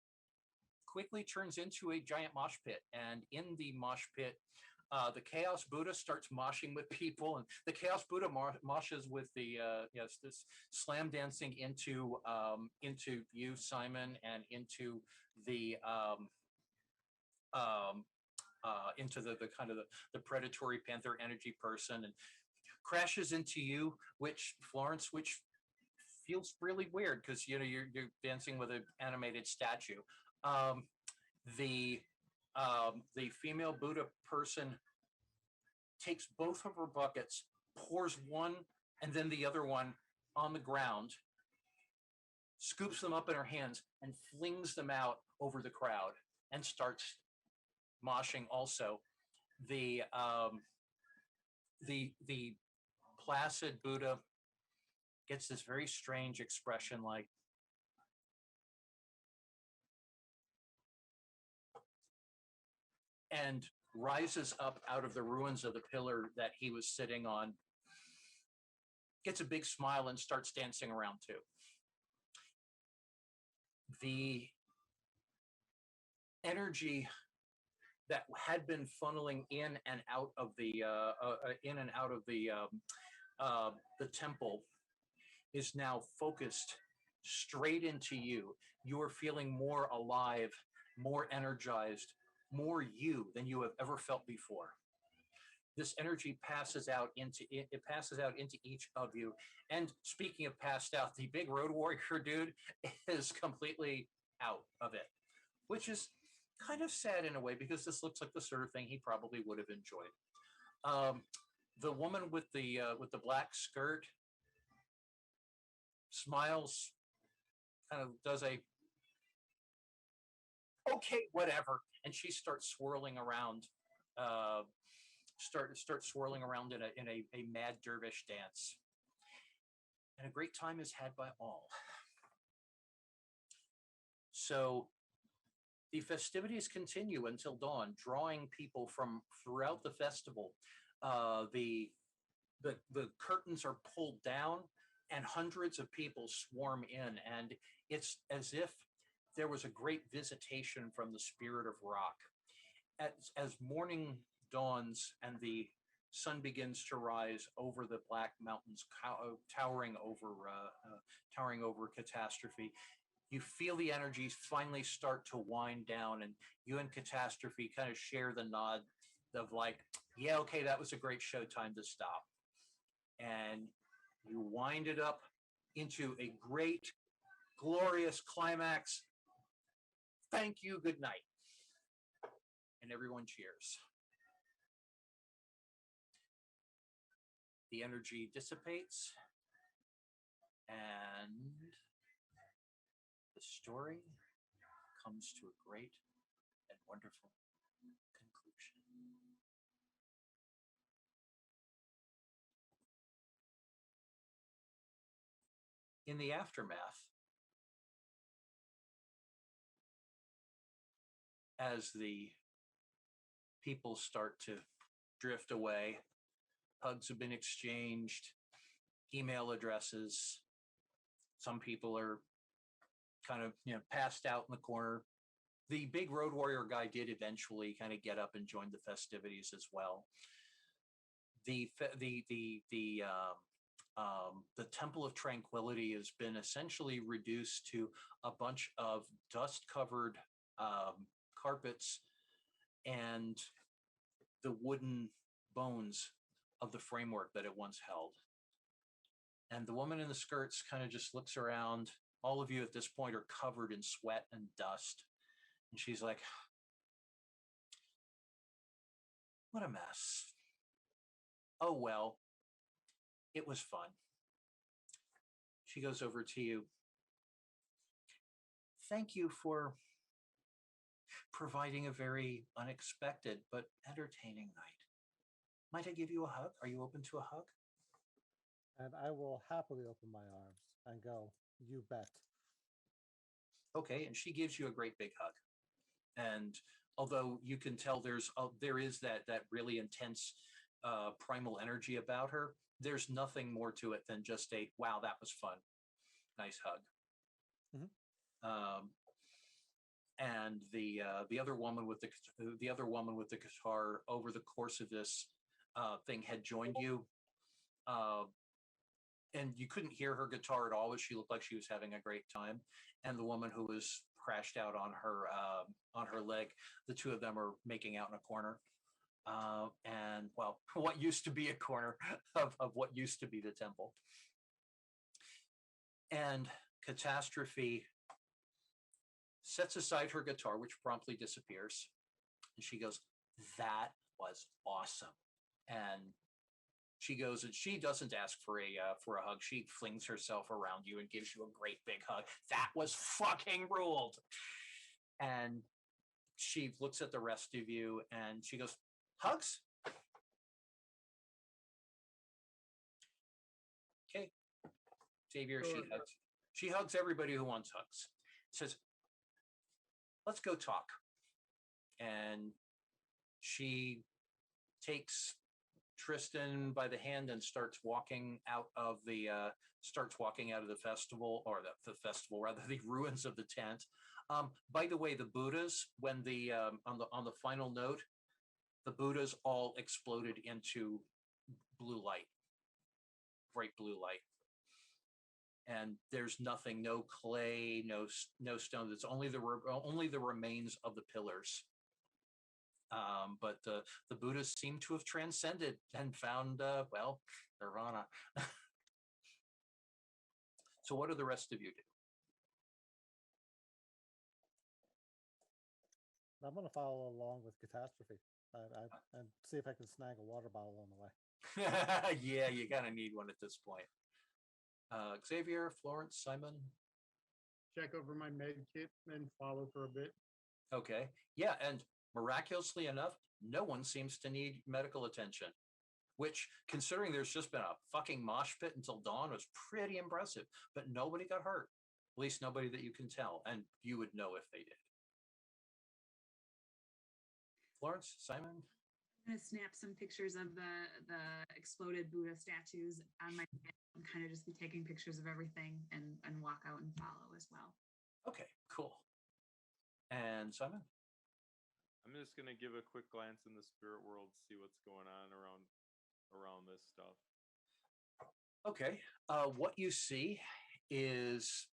quickly turns into a giant mosh pit. And in the mosh pit, the Chaos Buddha starts moshing with people, and the Chaos Buddha moshes with the this slam dancing into you, Simon, and into the into the kind of the predatory panther energy person, and crashes into you, which Florence, which feels really weird because you're dancing with an animated statue. The female Buddha person takes both of her buckets, pours one and then the other one on the ground, scoops them up in her hands, and flings them out over the crowd, and starts moshing also. The placid Buddha gets this very strange expression, like, and rises up out of the ruins of the pillar that he was sitting on, gets a big smile, and starts dancing around too. The energy that had been funneling in and out of the temple is now focused straight into you. You are feeling more alive, more energized, more you than you have ever felt before. This energy passes out into each of you. And speaking of passed out, the big road warrior dude is completely out of it, which is kind of sad in a way, because this looks like the sort of thing he probably would have enjoyed. The woman with the black skirt smiles, kind of does a okay, whatever, and she starts swirling around, start swirling around in a mad dervish dance, and a great time is had by all. So the festivities continue until dawn, drawing people from throughout the festival. The curtains are pulled down, and hundreds of people swarm in, and it's as if there was a great visitation from the spirit of rock. As morning dawns and the sun begins to rise over the Black Mountains, towering over Catastrophe, you feel the energies finally start to wind down, and you and Catastrophe kind of share the nod of like, yeah, okay, that was a great show, time to stop. And you wind it up into a great, glorious climax. Thank you, good night. And everyone cheers. The energy dissipates, and the story comes to a great and wonderful conclusion. In the aftermath, as the people start to drift away, hugs have been exchanged, email addresses, some people are kind of passed out in the corner. The big road warrior guy did eventually kind of get up and join the festivities as well. The Temple of Tranquility has been essentially reduced to a bunch of dust-covered carpets and the wooden bones of the framework that it once held. And the woman in the skirts kind of just looks around. All of you at this point are covered in sweat and dust. And she's like, what a mess. Oh, well, it was fun. She goes over to you. Thank you for providing a very unexpected but entertaining night. Might I give you a hug? Are you open to a hug? And I will happily open my arms and go, you bet. Okay, and she gives you a great big hug. And although you can tell there is that really intense primal energy about her, there's nothing more to it than just a wow, that was fun, nice hug. Mm-hmm. And the other woman with the guitar over the course of this thing had joined you, and you couldn't hear her guitar at all, but she looked like she was having a great time. And the woman who was crashed out on her leg, the two of them are making out in a corner. And well, what used to be a corner of what used to be the temple. And Catastrophe sets aside her guitar, which promptly disappears. And she goes, that was awesome. And she goes, and she doesn't ask for a hug. She flings herself around you and gives you a great big hug. That was fucking ruled. And she looks at the rest of you and she goes, hugs? Okay. Xavier, Sure. She hugs everybody who wants hugs. Says, let's go talk. And she takes Tristan by the hand and starts walking out of the festival, or the festival rather, the ruins of the tent. By the way, the Buddhas, when the on the final note, the Buddhas all exploded into blue light, bright blue light. And there's nothing, no clay, no stone. It's only the remains of the pillars. But the Buddhists seem to have transcended and found, nirvana. So what do the rest of you do? I'm going to follow along with Catastrophe and see if I can snag a water bottle on the way. Yeah, you kind of need one at this point. Xavier, Florence, Simon. Check over my med kit and follow for a bit. Okay. Yeah, and miraculously enough, no one seems to need medical attention, which, considering there's just been a fucking mosh pit until dawn, was pretty impressive. But nobody got hurt. At least nobody that you can tell, and you would know if they did. Florence, Simon? I'm gonna snap some pictures of the exploded Buddha statues on my and kind of just be taking pictures of everything and walk out and follow as well. Okay, cool. And Simon? I'm just gonna give a quick glance in the spirit world, see what's going on around this stuff. Okay. What you see is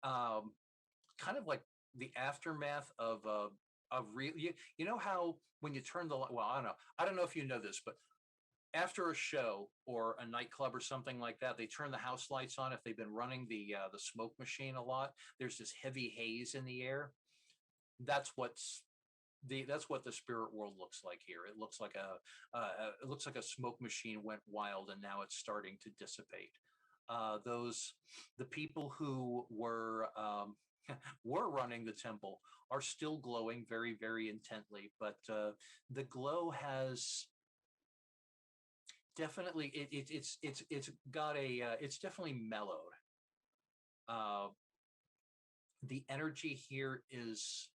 kind of like the aftermath of real. You know how when you turn the light. Well, I don't know if you know this, but after a show or a nightclub or something like that, they turn the house lights on. If they've been running the smoke machine a lot, there's this heavy haze in the air. That's what the spirit world looks like here. It looks like a smoke machine went wild and now it's starting to dissipate. The people who were running the temple are still glowing very, very intently, but the glow has definitely it's got a it's definitely mellowed. The energy here is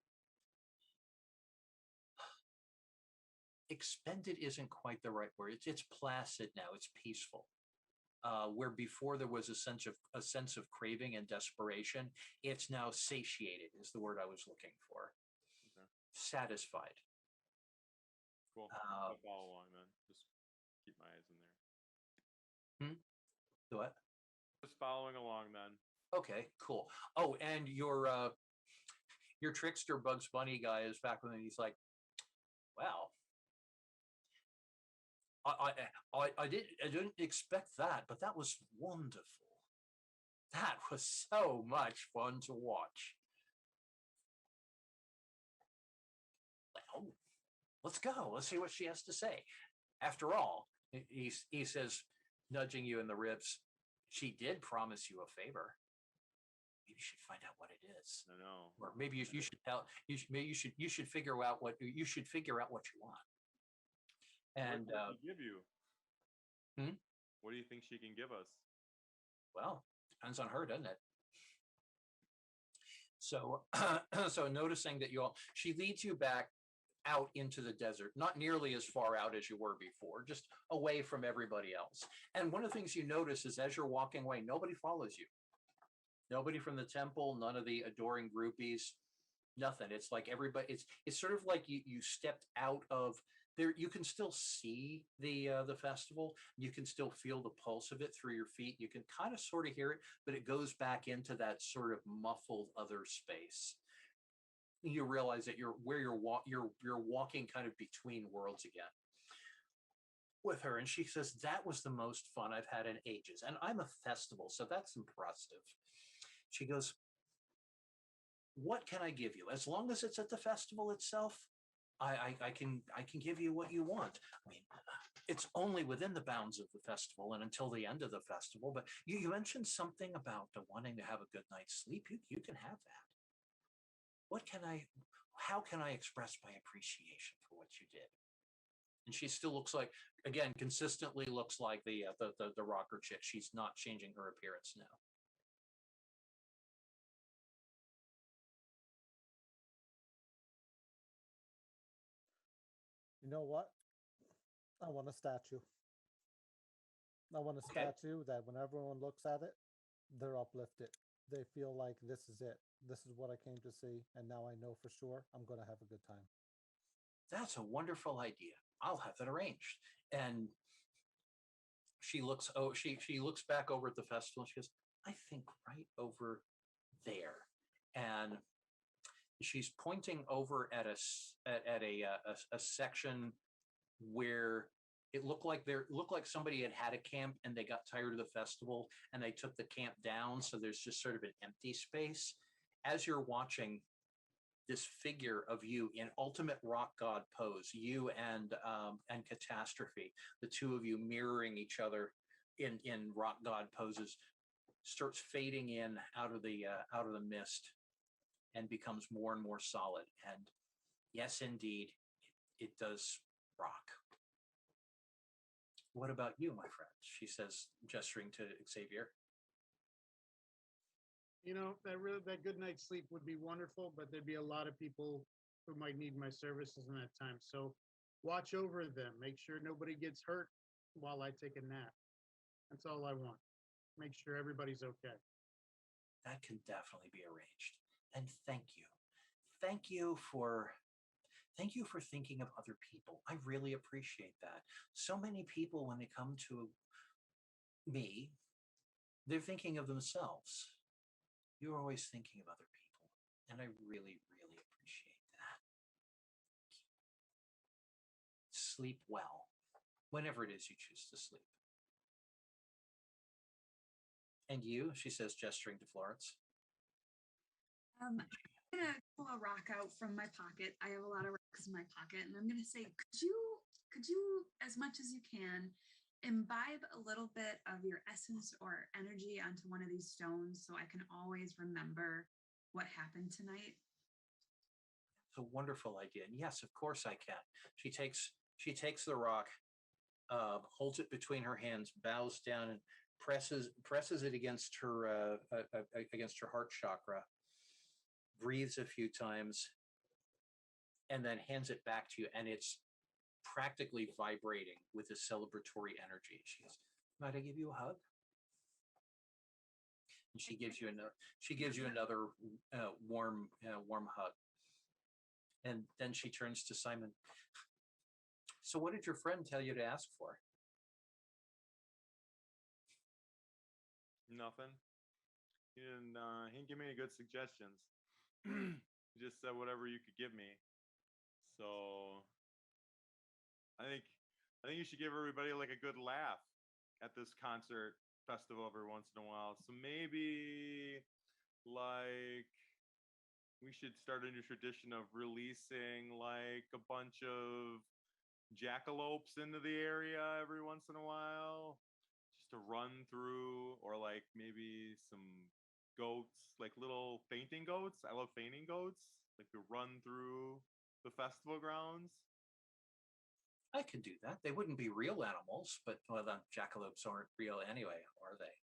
expended isn't quite the right word. It's placid now. It's peaceful. Where before there was a sense of craving and desperation, it's now satiated is the word I was looking for. Okay. Satisfied. Cool. I'll follow along then. Just keep my eyes in there. The what? Just following along then. Okay, cool. Oh, and your trickster Bugs Bunny guy is back with him. He's like, "Wow, I didn't expect that, but that was wonderful. That was so much fun to watch." Well, let's go. Let's see what she has to say. After all, he says, nudging you in the ribs, she did promise you a favor. Maybe you should find out what it is. I know. Or maybe you should tell. You should figure out what you want. And what can she give you? Hmm? What do you think she can give us? Well, depends on her, doesn't it? So, so noticing that she leads you back out into the desert, not nearly as far out as you were before, just away from everybody else. And one of the things you notice is as you're walking away, nobody follows you. Nobody from the temple, none of the adoring groupies, nothing. It's like everybody. It's sort of like you stepped out of there. You can still see the festival. You can still feel the pulse of it through your feet. You can kind of sort of hear it, but it goes back into that sort of muffled other space. You realize that you're walking kind of between worlds again with her, and she says that was the most fun I've had in ages, and I'm a festival, so that's impressive. She goes, what can I give you? As long as it's at the festival itself, I can give you what you want. I mean, it's only within the bounds of the festival and until the end of the festival. But you mentioned something about wanting to have a good night's sleep. You can have that. How can I express my appreciation for what you did? And she still looks like, again, consistently looks like the rocker chick. She's not changing her appearance now. You know what? I want a statue. I want a statue that when everyone looks at it, they're uplifted. They feel like this is it. This is what I came to see, and now I know for sure I'm going to have a good time. That's a wonderful idea. I'll have that arranged. And she looks back over at the festival and she goes, I think right over there. And she's pointing over at a section where it looked like somebody had a camp and they got tired of the festival and they took the camp down. So there's just sort of an empty space. As you're watching this figure of you in ultimate rock god pose, you and Catastrophe, the two of you mirroring each other in rock god poses starts fading in out of the mist and becomes more and more solid. And yes, indeed, it does rock. What about you, my friend? She says, gesturing to Xavier. You know, that good night's sleep would be wonderful, but there'd be a lot of people who might need my services in that time. So watch over them. Make sure nobody gets hurt while I take a nap. That's all I want. Make sure everybody's okay. That can definitely be arranged. And thank you. Thank you for thinking of other people. I really appreciate that. So many people, when they come to me, they're thinking of themselves. You're always thinking of other people. And I really, really appreciate that. Sleep well, whenever it is you choose to sleep. And you, she says, gesturing to Florence. I'm gonna pull a rock out from my pocket. I have a lot of rocks in my pocket, and I'm gonna say, could you, as much as you can, imbibe a little bit of your essence or energy onto one of these stones so I can always remember what happened tonight? It's a wonderful idea. And yes, of course I can. She takes the rock, holds it between her hands, bows down, and presses it against her heart chakra, breathes a few times, and then hands it back to you. And it's practically vibrating with a celebratory energy. She goes, "Might I give you a hug?" And she gives you another warm hug. And then she turns to Simon. "So what did your friend tell you to ask for?" Nothing. He didn't give me any good suggestions. He just said whatever you could give me. So I think you should give everybody like a good laugh at this concert festival every once in a while. So maybe like we should start a new tradition of releasing like a bunch of jackalopes into the area every once in a while, just to run through, or like maybe some goats, like little fainting goats. I love fainting goats, like to run through the festival grounds. I could do that. They wouldn't be real animals, but well, the jackalopes aren't real anyway, are they?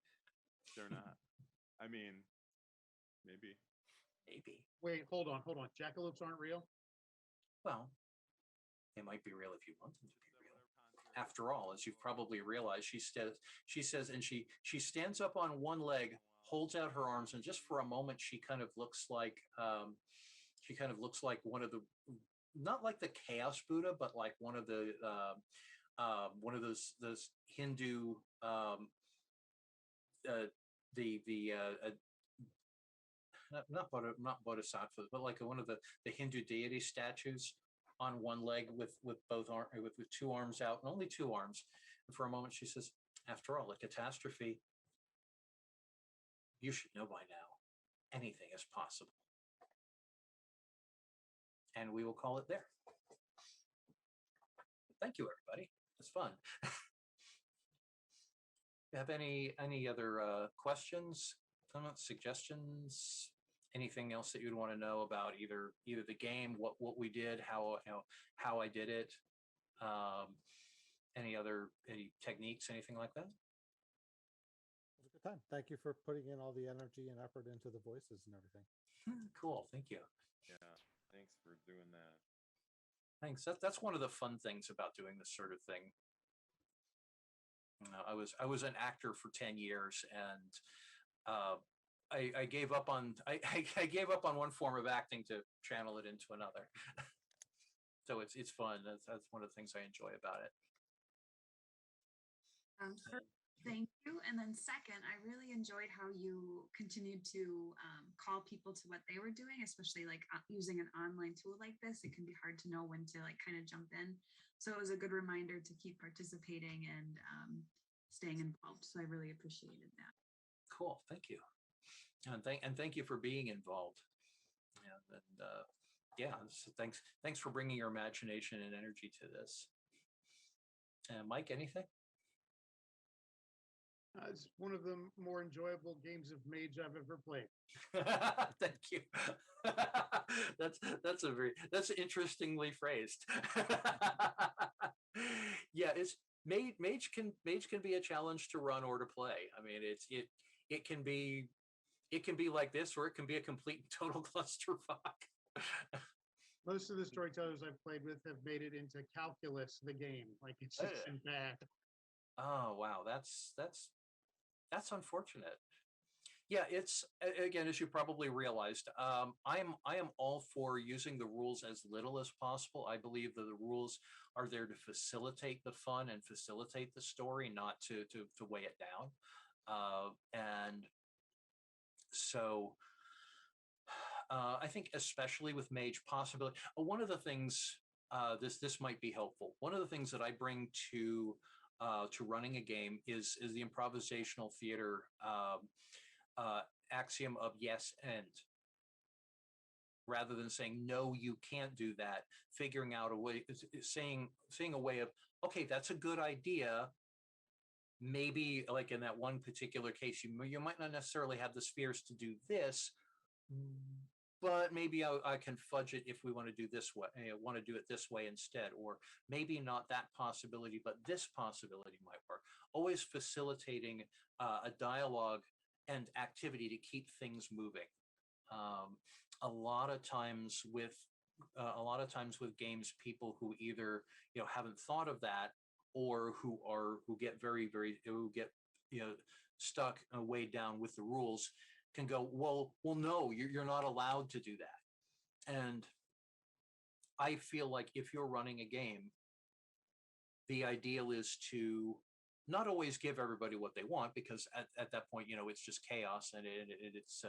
They're not. I mean, maybe. Maybe. Wait, hold on. Jackalopes aren't real? Well, they might be real if you want them to be real. After all, as you've probably realized, she says, and she stands up on one leg, holds out her arms, and just for a moment, she kind of looks like one of the, not like the Chaos Buddha, but like one of the one of those Hindu not bodhisattvas, but like one of the Hindu deity statues on one leg with two arms out, and only two arms. And for a moment, she says, "After all, a catastrophe. You should know by now, anything is possible." And we will call it there. Thank you, everybody. It's fun. You have any other questions, comments, suggestions, anything else that you'd want to know about either the game, what we did, how I did it, any techniques, anything like that? It was a good time. Thank you for putting in all the energy and effort into the voices and everything. Cool. Thank you. Yeah. Thanks for doing that. Thanks. That's one of the fun things about doing this sort of thing. I was an actor for 10 years, and I gave up on I gave up on one form of acting to channel it into another. So it's fun. That's one of the things I enjoy about it. First, thank you. And then second, I really enjoyed how you continued to call people to what they were doing, especially like using an online tool like this. It can be hard to know when to like kind of jump in. So it was a good reminder to keep participating and staying involved. So I really appreciated that. Cool. Thank you. And thank you for being involved. Yeah, so thanks for bringing your imagination and energy to this. Mike, anything? It's one of the more enjoyable games of Mage I've ever played. Thank you. That's interestingly phrased. Yeah, it's Mage can be a challenge to run or to play. I mean, it can be like this, or it can be a complete and total clusterfuck. Most of the storytellers I've played with have made it into calculus, the game. Like it's in bad. Oh wow, that's unfortunate. Yeah, it's again, as you probably realized, I am all for using the rules as little as possible. I believe that the rules are there to facilitate the fun and facilitate the story, not to weigh it down. And so I think especially with Mage, possibility. One of the things this might be helpful. One of the things that I bring to running a game is the improvisational theater axiom of yes and, rather than saying no, you can't do that. Figuring out a way, seeing a way of, okay, that's a good idea. Maybe like in that one particular case, you might not necessarily have the spheres to do this, but maybe I can fudge it if we want to do this way, want to do it this way instead, or maybe not that possibility, but this possibility might work. Always facilitating a dialogue and activity to keep things moving. A lot of times with games, people who either haven't thought of that, or who get stuck way down with the rules, can go, well, no, you're not allowed to do that. And I feel like if you're running a game, the ideal is to not always give everybody what they want, because at that point, it's just chaos, and it's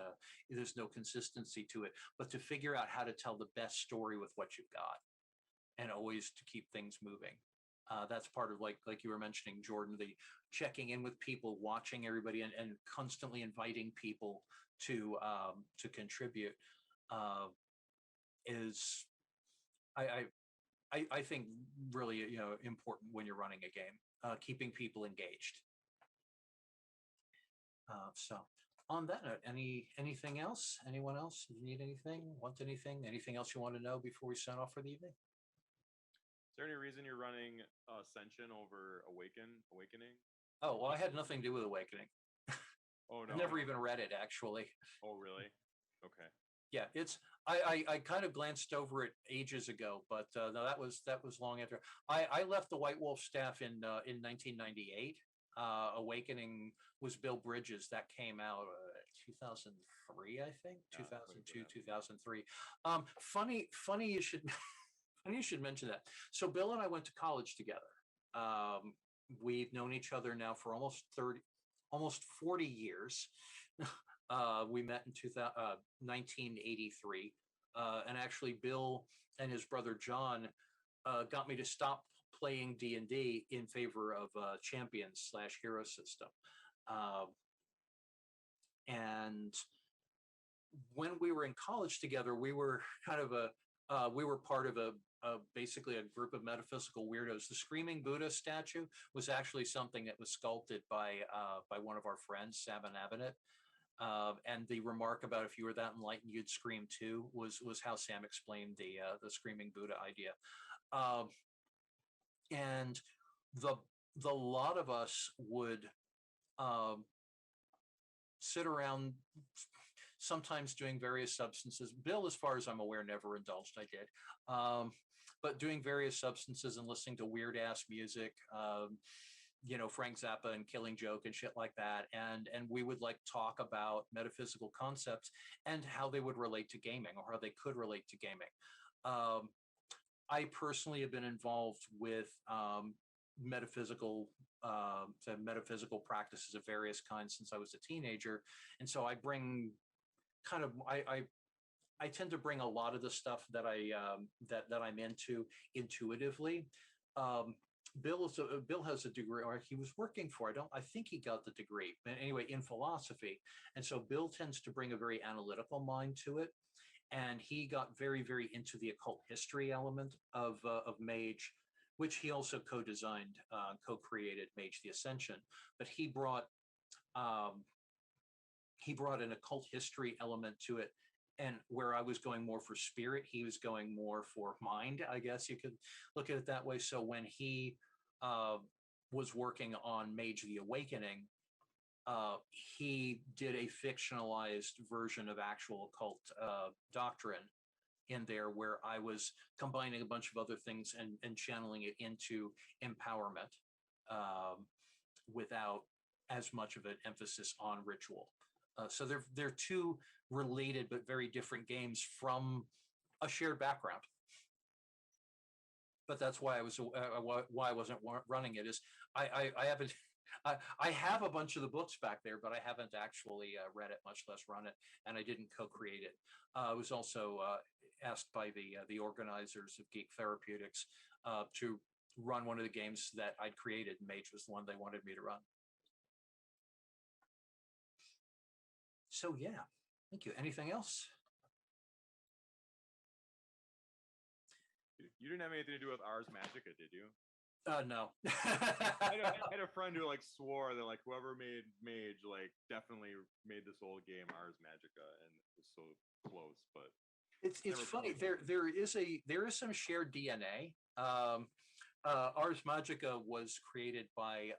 there's no consistency to it. But to figure out how to tell the best story with what you've got, and always to keep things moving. That's part of, like you were mentioning, Jordan, the checking in with people, watching everybody, and constantly inviting people to contribute is I think really important when you're running a game, keeping people engaged. So on that note, anything else? Anyone else? You need anything? Want anything? Anything else you want to know before we sign off for the evening? Is there any reason you're running Ascension over Awakening? Oh, well, I had nothing to do with Awakening. Oh no, I've never even read it, actually. Oh really? Okay. Yeah, it's I kind of glanced over it ages ago, but no, that was long after. I left the White Wolf staff in 1998. Awakening was Bill Bridges. That came out 2003, I think, 2002, 2003. Funny you should funny you should mention that. So Bill and I went to college together. We've known each other now for almost 40 years. We met in 1983, and actually Bill and his brother John got me to stop playing D&D in favor of Champions / Hero System. And when we were in college together, we were kind of we were part of basically a group of metaphysical weirdos. The Screaming Buddha statue was actually something that was sculpted by one of our friends, Sabin Abinet. And the remark about if you were that enlightened, you'd scream too was how Sam explained the Screaming Buddha idea. And the lot of us would sit around, sometimes doing various substances. Bill, as far as I'm aware, never indulged. I did. But doing various substances and listening to weird ass music, Frank Zappa and Killing Joke and shit like that. And we would talk about metaphysical concepts and how they would relate to gaming, or how they could relate to gaming. I personally have been involved with metaphysical practices of various kinds since I was a teenager. And so I bring I tend to bring a lot of the stuff that that I'm into intuitively. Bill has a degree, or he was working for, I think he got the degree, but anyway, in philosophy. And so Bill tends to bring a very analytical mind to it. And he got very, very into the occult history element of Mage, which he also co-designed, co-created Mage the Ascension. But he brought he brought an occult history element to it. And where I was going more for spirit, he was going more for mind, I guess you could look at it that way. So when he was working on Mage the Awakening, he did a fictionalized version of actual occult doctrine in there, where I was combining a bunch of other things and channeling it into empowerment without as much of an emphasis on ritual. So they're two related but very different games from a shared background. But that's why I wasn't running it. Is I haven't. I have a bunch of the books back there, but I haven't actually read it, much less run it, and I didn't co-create it. I was also asked by the organizers of Geek Therapeutics to run one of the games that I'd created. Mage was the one they wanted me to run. So yeah, thank you. Anything else? You didn't have anything to do with Ars Magica, did you? No. I had a friend who like swore that like whoever made Mage like definitely made this old game Ars Magica, and it was so close. But it's funny. There is some shared DNA. Ars Magica was created by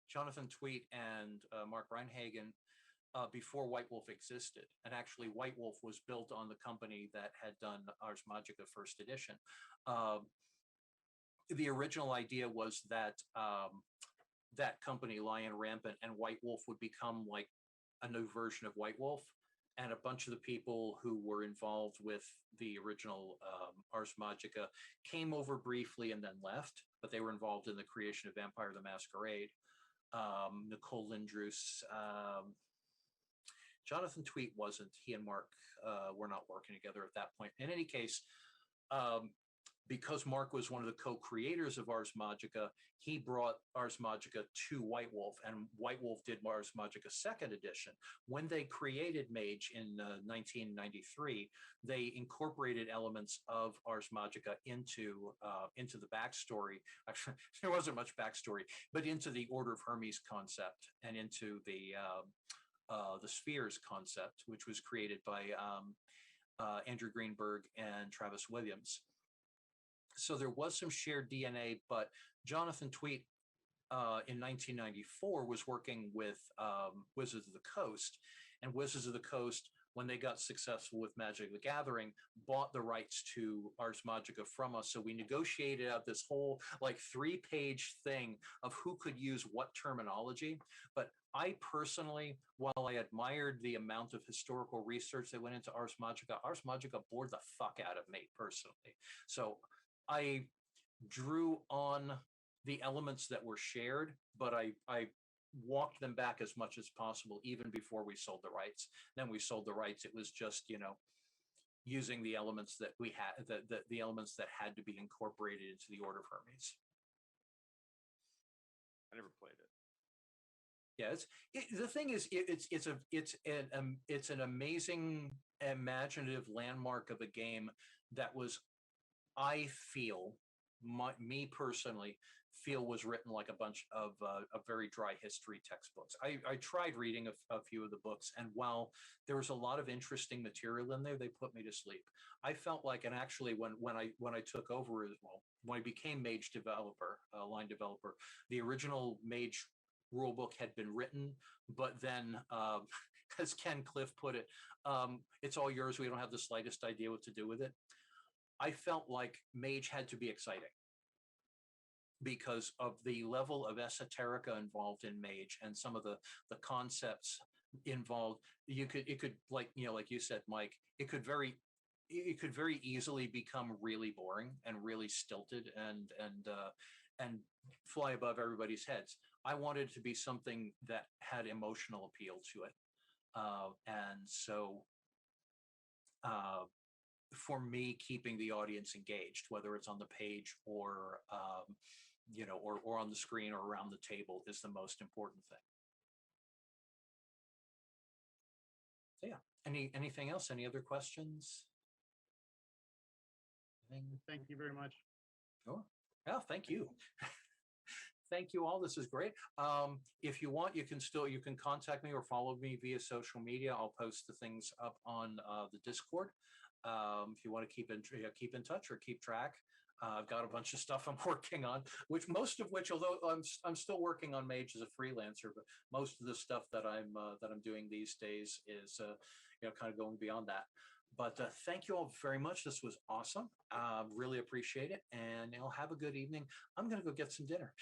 Jonathan Tweet and Mark Reinhagen before White Wolf existed. And actually, White Wolf was built on the company that had done Ars Magica First Edition. The original idea was that that company, Lion Rampant, and White Wolf would become like a new version of White Wolf. And a bunch of the people who were involved with the original Ars Magica came over briefly and then left, but they were involved in the creation of Vampire the Masquerade. Nicole Lindrus, Jonathan Tweet wasn't. He and Mark were not working together at that point. In any case, because Mark was one of the co-creators of Ars Magica, he brought Ars Magica to White Wolf, and White Wolf did Ars Magica Second Edition. When they created Mage in 1993, they incorporated elements of Ars Magica into the backstory. Actually, there wasn't much backstory, but into the Order of Hermes concept and into the Spheres concept, which was created by Andrew Greenberg and Travis Williams. So there was some shared DNA, but Jonathan Tweet in 1994 was working with Wizards of the Coast, and Wizards of the Coast, when they got successful with Magic the Gathering, bought the rights to Ars Magica from us. So we negotiated out this whole like 3-page thing of who could use what terminology. But I personally, while I admired the amount of historical research that went into Ars Magica bored the fuck out of me personally. So I drew on the elements that were shared, but I walked them back as much as possible, even before we sold the rights. Then we sold the rights. It was just, using the elements that we had, the elements that had to be incorporated into the Order of Hermes. I never played it. Yeah, the thing is, it's an amazing, imaginative landmark of a game that was, I feel, me personally feel, was written like a bunch of very dry history textbooks. I tried reading a few of the books, and while there was a lot of interesting material in there, they put me to sleep. I felt like, and actually when I took over as well, when I became Mage developer, line developer, the original Mage rulebook had been written, but then as Ken Cliff put it, it's all yours. We don't have the slightest idea what to do with it. I felt like Mage had to be exciting because of the level of esoterica involved in Mage and some of the concepts involved. It could like you said, Mike, it could very easily become really boring and really stilted and fly above everybody's heads. I wanted it to be something that had emotional appeal to it, and so for me, keeping the audience engaged, whether it's on the page or or on the screen or around the table, is the most important thing. So yeah. Anything else? Any other questions? Thank you very much. Sure. Yeah, thank you. thank you all. This is great. If you want, you can contact me or follow me via social media. I'll post the things up on the Discord. If you want to keep in touch or keep track. I've got a bunch of stuff I'm working on, most of which, although I'm still working on Mage as a freelancer, but most of the stuff that I'm doing these days is kind of going beyond that. But thank you all very much. This was awesome. Really appreciate it, and have a good evening. I'm gonna go get some dinner.